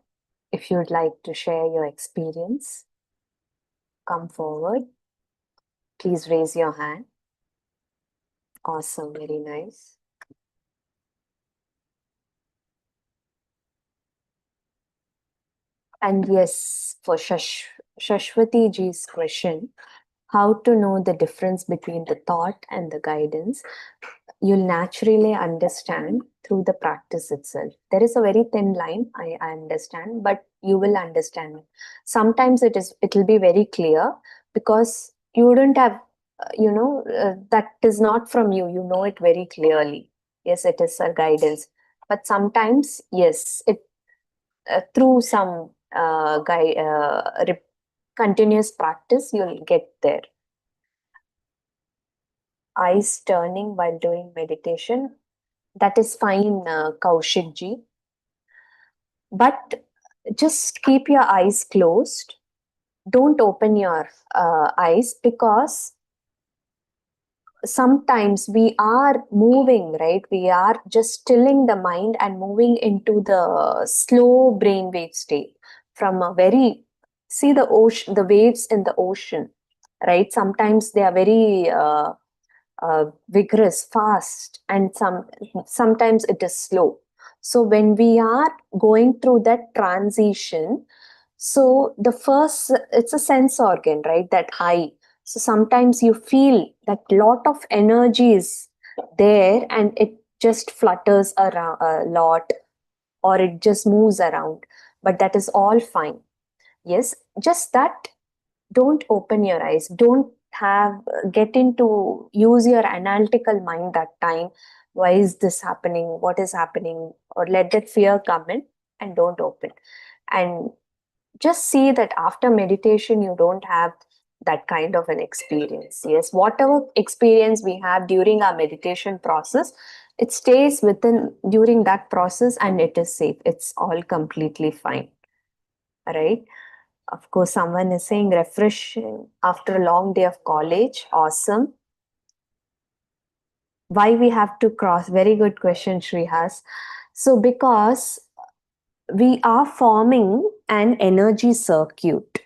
if you'd like to share your experience, come forward. Please raise your hand. Awesome, very nice. And yes, for Shashwati ji's question, how to know the difference between the thought and the guidance, you'll naturally understand through the practice itself. There is a very thin line, I understand, but you will understand. Sometimes it'll be very clear because you wouldn't have, that is not from you. You know it very clearly. Yes, it is a guidance. But sometimes, yes, it through some continuous practice, you'll get there. Eyes turning while doing meditation, that is fine, Kaushik ji. But just keep your eyes closed. don't open your eyes, because sometimes we are moving, right? We are just stilling the mind and moving into the slow brainwave state from a very, see the ocean, the waves in the ocean, right? Sometimes they are very vigorous, fast, and sometimes it is slow. So when we are going through that transition, so the first, it's a sense organ, right? That eye. So sometimes you feel that lot of energy is there and it just flutters around a lot, or it just moves around, but that is all fine. Yes, just that, don't open your eyes, don't have get into use your analytical mind that time. Why is this happening, what is happening? Or let that fear come in, and don't open. And just see that after meditation you don't have that kind of an experience. Yes, whatever experience we have during our meditation process, it stays within during that process, and it is safe, it's all completely fine, right? Of course, someone is saying refreshing after a long day of college. Awesome. Why we have to cross? Very good question, Shrihas. So, because we are forming an energy circuit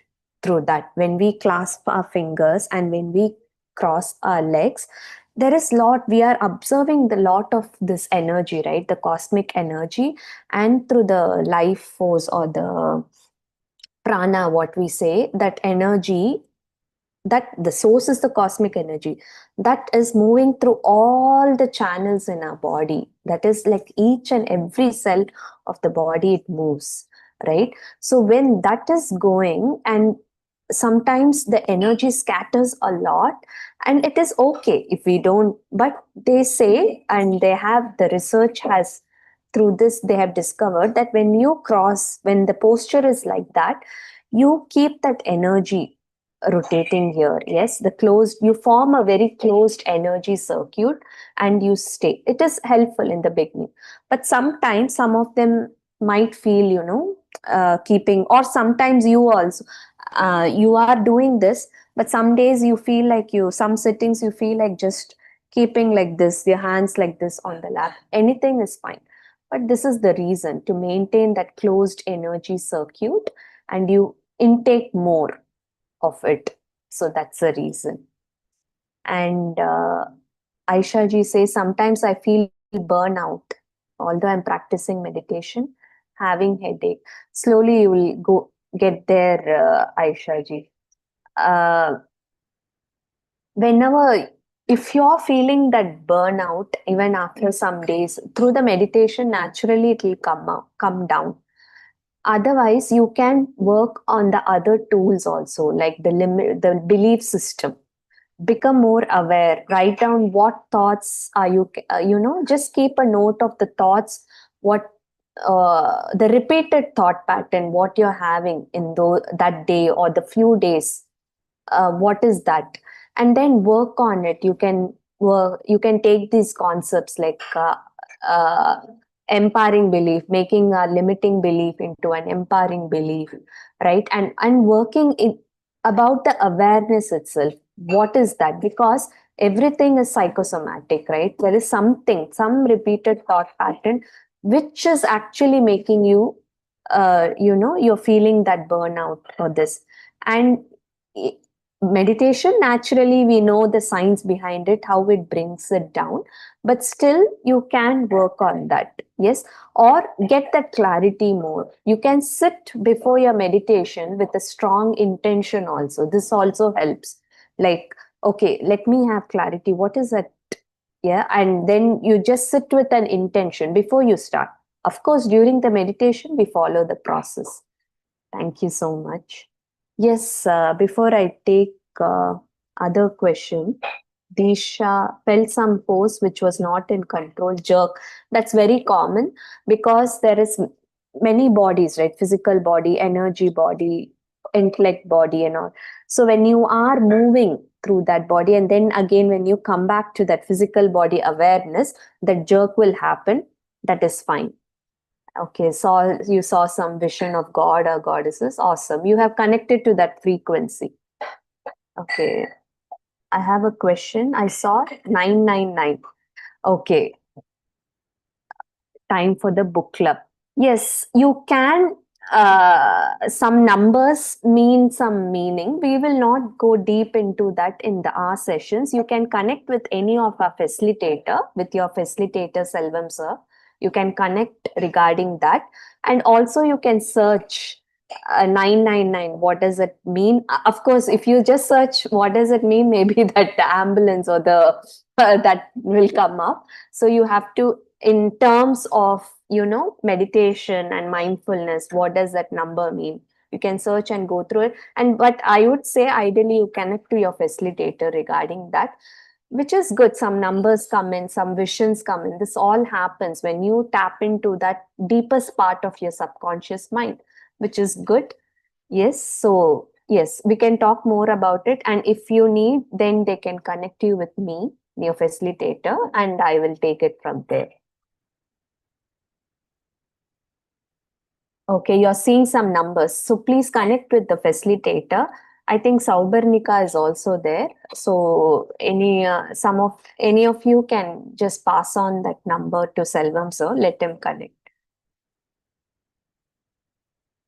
through that. When we clasp our fingers and when we cross our legs, there is lot, we are observing the lot of this energy, right? The cosmic energy, and through the life force or the prana, what we say, that energy, that the source is the cosmic energy that is moving through all the channels in our body. That is like each and every cell of the body, it moves, right? So when that is going, and sometimes the energy scatters a lot, and it is okay if we don't, but they say, and they have, the research has, through this they have discovered that when you cross, when the posture is like that, you keep that energy rotating here. Yes, the closed, you form a very closed energy circuit and you stay. It is helpful in the beginning, but sometimes some of them might feel, keeping, or sometimes you also you are doing this, but some days you feel like, some sittings you feel like just keeping like this, your hands like this on the lap, anything is fine. But this is the reason, to maintain that closed energy circuit, and you intake more of it. So that's the reason. And Aisha ji says, sometimes I feel burnout, although I'm practicing meditation, having headache. Slowly you will get there, Aisha ji. Whenever, if you're feeling that burnout, even after some days, through the meditation, naturally it will come down. Otherwise, you can work on the other tools also, like the belief system. Become more aware. Write down what thoughts are you. Just keep a note of the thoughts. What the repeated thought pattern, what you're having in that day or the few days. What is that? And then work on it. You can work. You can take these concepts like. Uh, Empowering belief, making a limiting belief into an empowering belief, right? And working in about the awareness itself. What is that? Because everything is psychosomatic, right? There is something, some repeated thought pattern which is actually making you you're feeling that burnout or this. And meditation, naturally we know the science behind it, how it brings it down, but still you can work on that. Yes, or get that clarity more. You can sit before your meditation with a strong intention also. This also helps, like, okay, let me have clarity, what is that? Yeah, and then you just sit with an intention before you start. Of course, during the meditation we follow the process. Thank you so much. Yes, before I take other question, Disha felt some pose which was not in control, jerk. That's very common because there is many bodies, right? Physical body, energy body, intellect body, and all. So when you are moving through that body, and then again when you come back to that physical body awareness, that jerk will happen. That is fine. Okay, so you saw some vision of God or goddesses. Awesome. You have connected to that frequency. Okay. I have a question. I saw 999. Okay. Time for the book club. Yes, you can. Some numbers mean some meaning. We will not go deep into that in our sessions. You can connect with any of our facilitator, with your facilitator, Selvam sir. You can connect regarding that. And also you can search 999. What does it mean? Of course, if you just search what does it mean, maybe that ambulance or the that will come up. So you have to, in terms of meditation and mindfulness, what does that number mean? You can search and go through it. And but I would say ideally you connect to your facilitator regarding that, which is good. Some numbers come in, some visions come in. This all happens when you tap into that deepest part of your subconscious mind, which is good. Yes, so yes, we can talk more about it. And if you need, then they can connect you with me, your facilitator, and I will take it from there. Okay, you're seeing some numbers. So please connect with the facilitator. I think Saubarnika is also there. So any of you can just pass on that number to Selvam, so let him connect.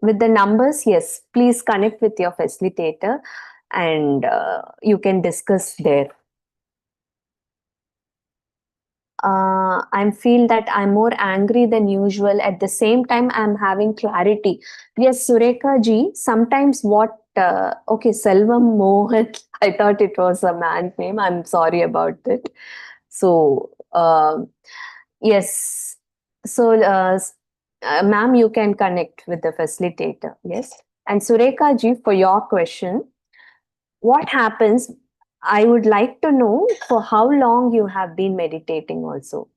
With the numbers, yes, please connect with your facilitator and you can discuss there. I feel that I'm more angry than usual. At the same time, I'm having clarity. Yes, Surekha ji, sometimes okay, Selvam Mohan, I thought it was a man's name. I'm sorry about it. So, yes. So, ma'am, you can connect with the facilitator. Yes. And Surekha ji, for your question, what happens? I would like to know for how long you have been meditating also.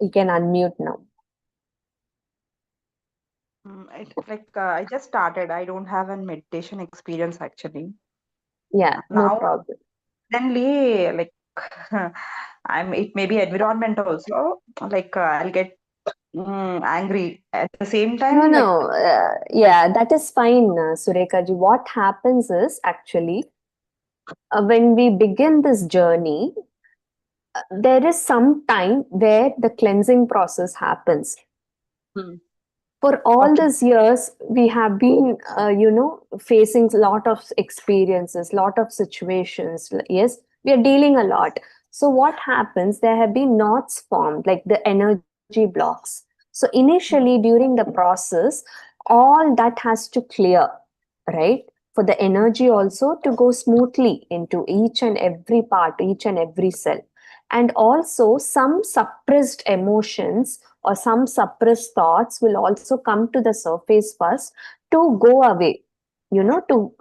You can unmute now. I just started. I don't have a meditation experience actually. Yeah, no Now, problem. suddenly, it may be environment also. I'll get angry at the same time. No. Yeah, that is fine, Surekha ji. What happens is actually when we begin this journey, there is some time where the cleansing process happens. For all Okay. these years, we have been, facing a lot of experiences, lot of situations. Yes, we are dealing a lot. So what happens? There have been knots formed, like the energy blocks. So initially, during the process, all that has to clear, right? For the energy also to go smoothly into each and every part, each and every cell. And also, some suppressed emotions or some suppressed thoughts will also come to the surface first to go away, to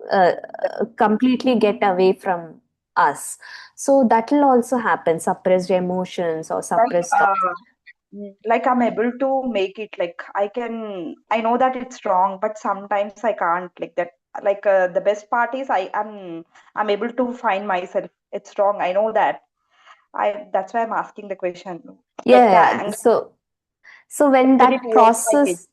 completely get away from us. So that will also happen, suppressed emotions or suppressed thoughts. I'm able to make it. I know that it's wrong, but sometimes I can't. Like that. The best part is I'm able to find myself. It's wrong. I know that. That's why I'm asking the question. Like the Yeah. anger, So when can it that work like it? process,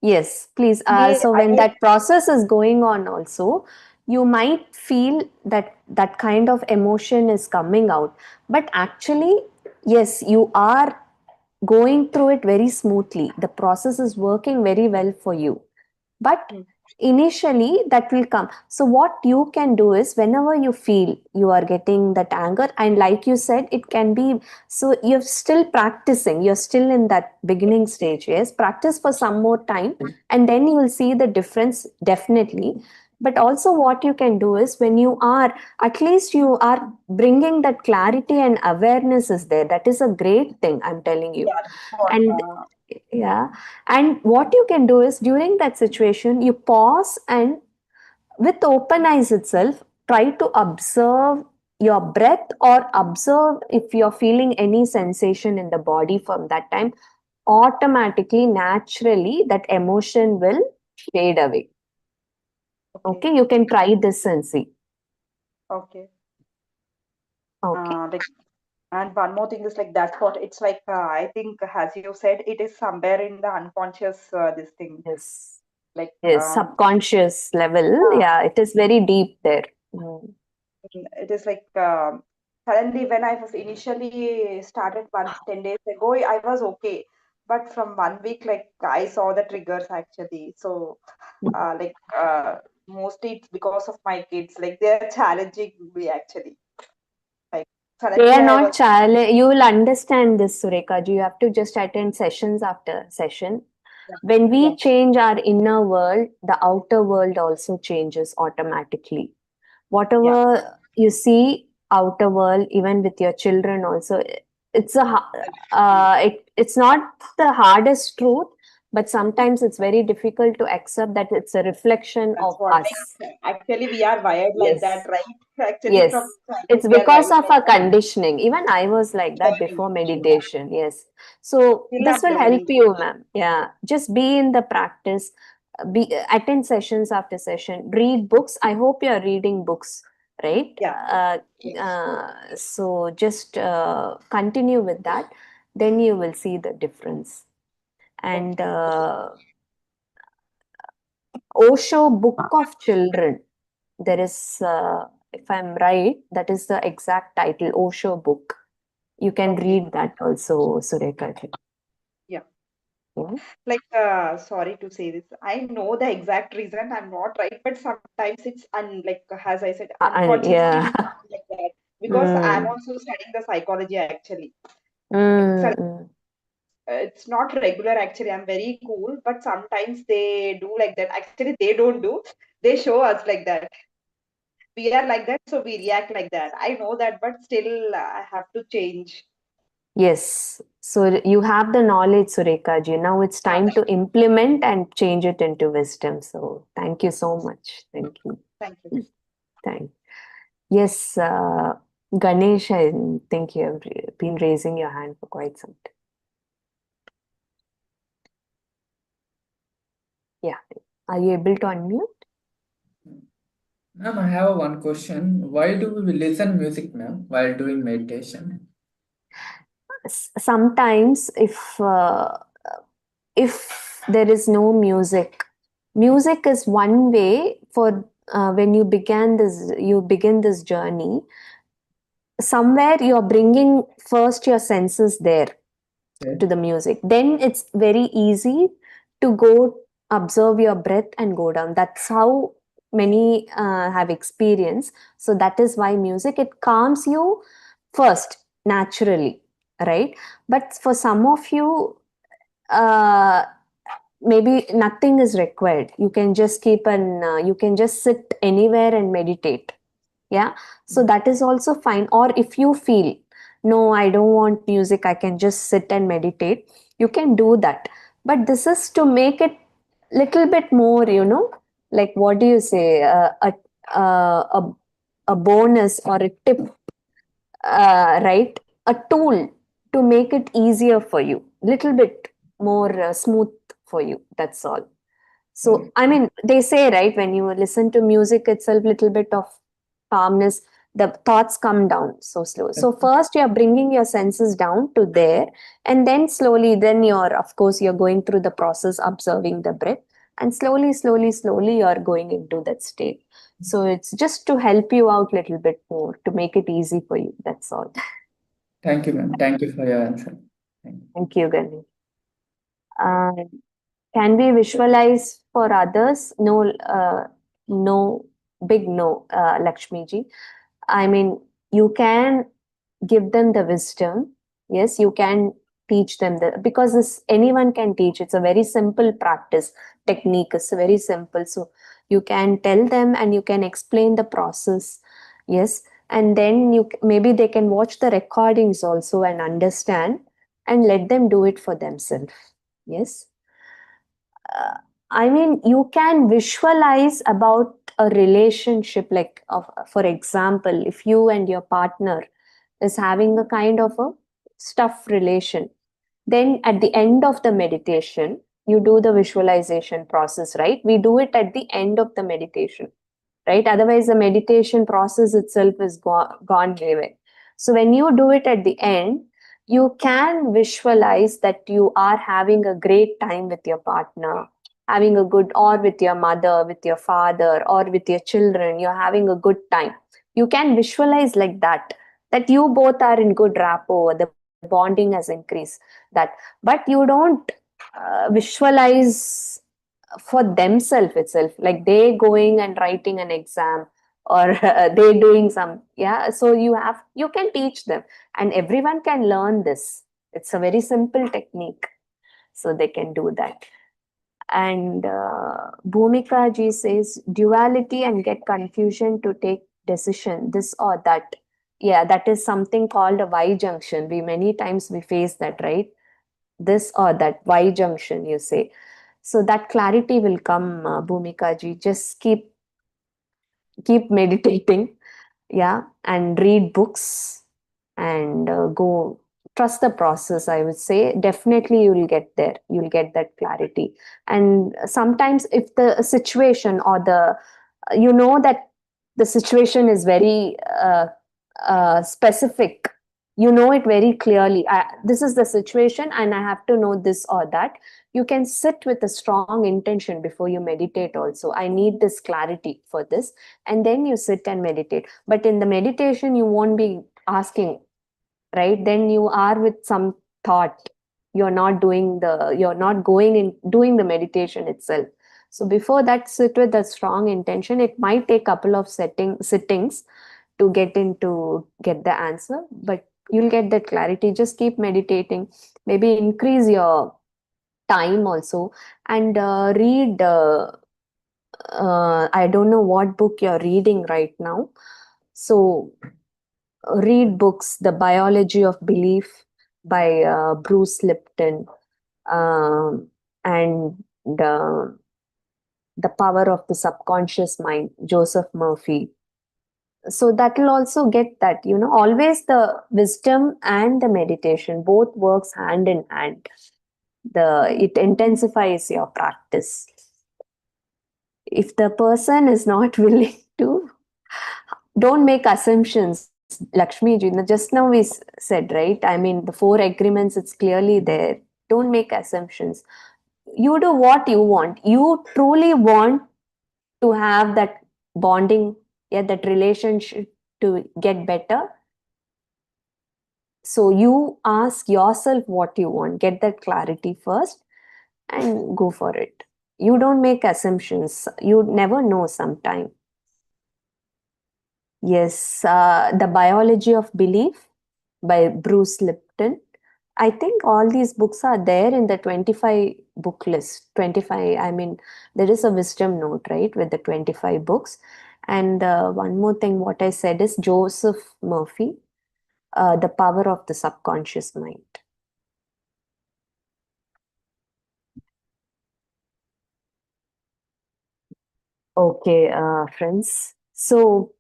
yes, please. May So I when that process is going on also, you might feel that kind of emotion is coming out. But actually, yes, you are going through it very smoothly. The process is working very well for you. But initially that will come. So what you can do is, whenever you feel you are getting that anger, and like you said, it can be, so you're still practicing, you're still in that beginning stage. Yes, practice for some more time and then you will see the difference, definitely. But also what you can do is, when you are, at least you are bringing that clarity and awareness is there. That is a great thing, I'm telling you. Yeah, that's what. And yeah, and what you can do is, during that situation, you pause and with open eyes itself, try to observe your breath, or observe if you're feeling any sensation in the body. From that time, automatically, naturally, that emotion will fade away. Okay, you can try this and see. Okay. Okay. And one more thing is like that's what it's like. I think, as you said, it is somewhere in the unconscious. This thing, Yes. like Yes, subconscious level. Yeah, it is very deep there. Mm. it is like suddenly when I was initially started 10 days ago, I was okay, but from 1 week, like I saw the triggers actually. So, like mostly it's because of my kids. Like they're challenging me actually. Like They suddenly are I not was. challenge. You will understand this, Sureka. You have to just attend sessions after session. Yeah, When yeah, we change our inner world, the outer world also changes automatically. yeah. Whatever you see outer world, even with your children also, it's it's not the hardest truth, but sometimes it's very difficult to accept that it's a reflection That's of what us. actually we are wired like that, Yes. right? Actually, from Yes, childhood it's we are because wired of like our that. conditioning. Even I was like that Learning. before Yeah. meditation. Yes. So Still this I'm will help learning. you, ma'am. Yeah. Just be in the practice, be attend sessions after session, read books. I hope you're reading books, right? Yeah. Yes. So just continue with that. Then you will see the difference. And Okay. Osho Book of Children. There is, if I'm right, that is the exact title, Osho book. You can Okay. read that also, Sureka. Yeah. Yeah. Like, sorry to say this. I know the exact reason I'm not right, but sometimes it's like as I said, unconsciously Yeah. we think like that because I'm Mm, also studying the psychology actually. Like, mm, mm. it's not regular actually. I'm very cool, but sometimes they do like that. Actually, they don't do. They show us like that. We are like that, so we react like that. I know that, but still, I have to change. Yes. So you have the knowledge, Sureka ji. Now it's Yeah, time to implement and change it into wisdom. So thank you so much. Thank you. thank you. Thank. Yes, Ganesh, I think you have been raising your hand for quite some time. Yeah. Are you able to unmute? Ma'am, I have one question. Why do we listen music, ma'am, while doing meditation? Sometimes if there is no music, music is one way for when you begin this journey. Somewhere you're bringing first your senses there Okay. to the music, then it's very easy to go observe your breath and go down. That's how many have experience. So that is why music, it calms you first naturally, right? But for some of you, uh, maybe nothing is required. You can just you can just sit anywhere and meditate. Yeah. So that is also fine. Or if you feel, no, I don't want music, I can just sit and meditate, you can do that. But this is to make it little bit more, like what do you say, a bonus or a tip, right? A tool to make it easier for you, little bit more smooth for you. That's all. So, I mean, they say, right, when you listen to music itself, little bit of calmness, the thoughts come down so slow. So, first you're bringing your senses down to there, and then slowly, then of course, you're going through the process, observing the breath, and slowly, you're going into that state. So, it's just to help you out little bit more, to make it easy for you. That's all. Thank you, ma'am. Thank you for your answer. Thank you. Thank you, Ganesh. Can we visualize for others? No, no, big no, Lakshmi ji. I mean, you can give them the wisdom. Yes, you can teach them because anyone can teach. It's a very simple practice technique. It's very simple. So you can tell them and you can explain the process. Yes, and then maybe they can watch the recordings also and understand and let them do it for themselves. Yes. I mean, you can visualize about a relationship, like for example, if you and your partner is having a kind of a stuff relation, then at the end of the meditation, you do the visualization process, right? We do it at the end of the meditation, right? Otherwise, the meditation process itself is gone away. So when you do it at the end, you can visualize that you are having a great time with your partner, having a good, or with your mother, with your father, or with your children, you're having a good time. You can visualize like that, that you both are in good rapport, the bonding has increased, that. But you don't visualize for themselves itself, like they going and writing an exam, or they doing some, yeah. So you can teach them, and everyone can learn this. It's a very simple technique, so they can do that. And Bhumika ji says duality and get confusion to take decision, this or that. Yeah, that is something called a Y junction. We many times we face that, right? This or that Y junction, you say. So that clarity will come, Bhumika ji. Just keep meditating, yeah, and read books, and go, trust the process. I would say definitely you will get there. You'll get that clarity. And sometimes if the situation or the you know that the situation is very specific, you know it very clearly, this is the situation and I have to know this or that. You can sit with a strong intention before you meditate also. I need this clarity for this, and then you sit and meditate. But in the meditation you won't be asking, right? Then you are with some thought. You're not going in doing the meditation itself. So before that, sit with a strong intention. It might take a couple of sittings to get the answer, but you'll get that clarity. Just keep meditating. Maybe increase your time also, and read I don't know what book you're reading right now. So read books, The Biology of Belief by Bruce Lipton, and The Power of the Subconscious Mind, Joseph Murphy. So that will also get that, always the wisdom and the meditation both works hand in hand. It intensifies your practice. If the person is not willing to, don't make assumptions. Lakshmi ji, just now we said, right? I mean, the 4 agreements, it's clearly there. Don't make assumptions. You do what you want. You truly want to have that bonding, yeah, that relationship to get better. So you ask yourself what you want, get that clarity first, and go for it. You don't make assumptions. You never know sometime. Yes, The Biology of Belief by Bruce Lipton. I think all these books are there in the 25 book list. 25, I mean, there is a wisdom note, right, with the 25 books. And one more thing, what I said is Joseph Murphy, The Power of the Subconscious Mind. Okay, friends. So,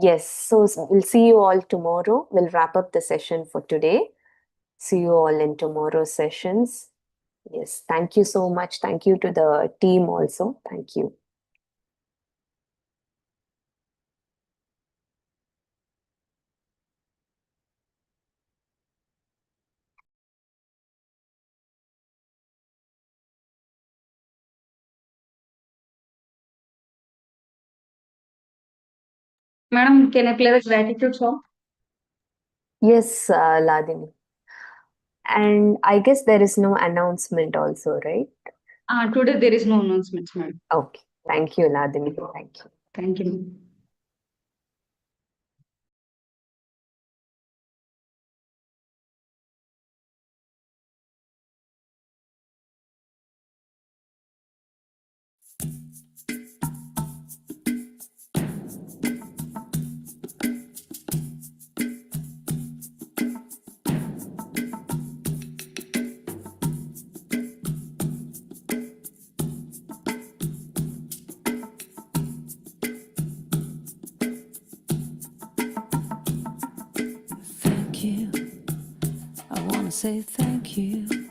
yes, so we'll see you all tomorrow. We'll wrap up the session for today. See you all in tomorrow's sessions. Yes, thank you so much. Thank you to the team also. Thank you. Madam, can I play the gratitude song? Yes, Ladini. And I guess there is no announcement also, right? Today there is no announcements, madam. Okay. Thank you, Ladini. Thank you. Thank you. Thank you. I want to say thank you.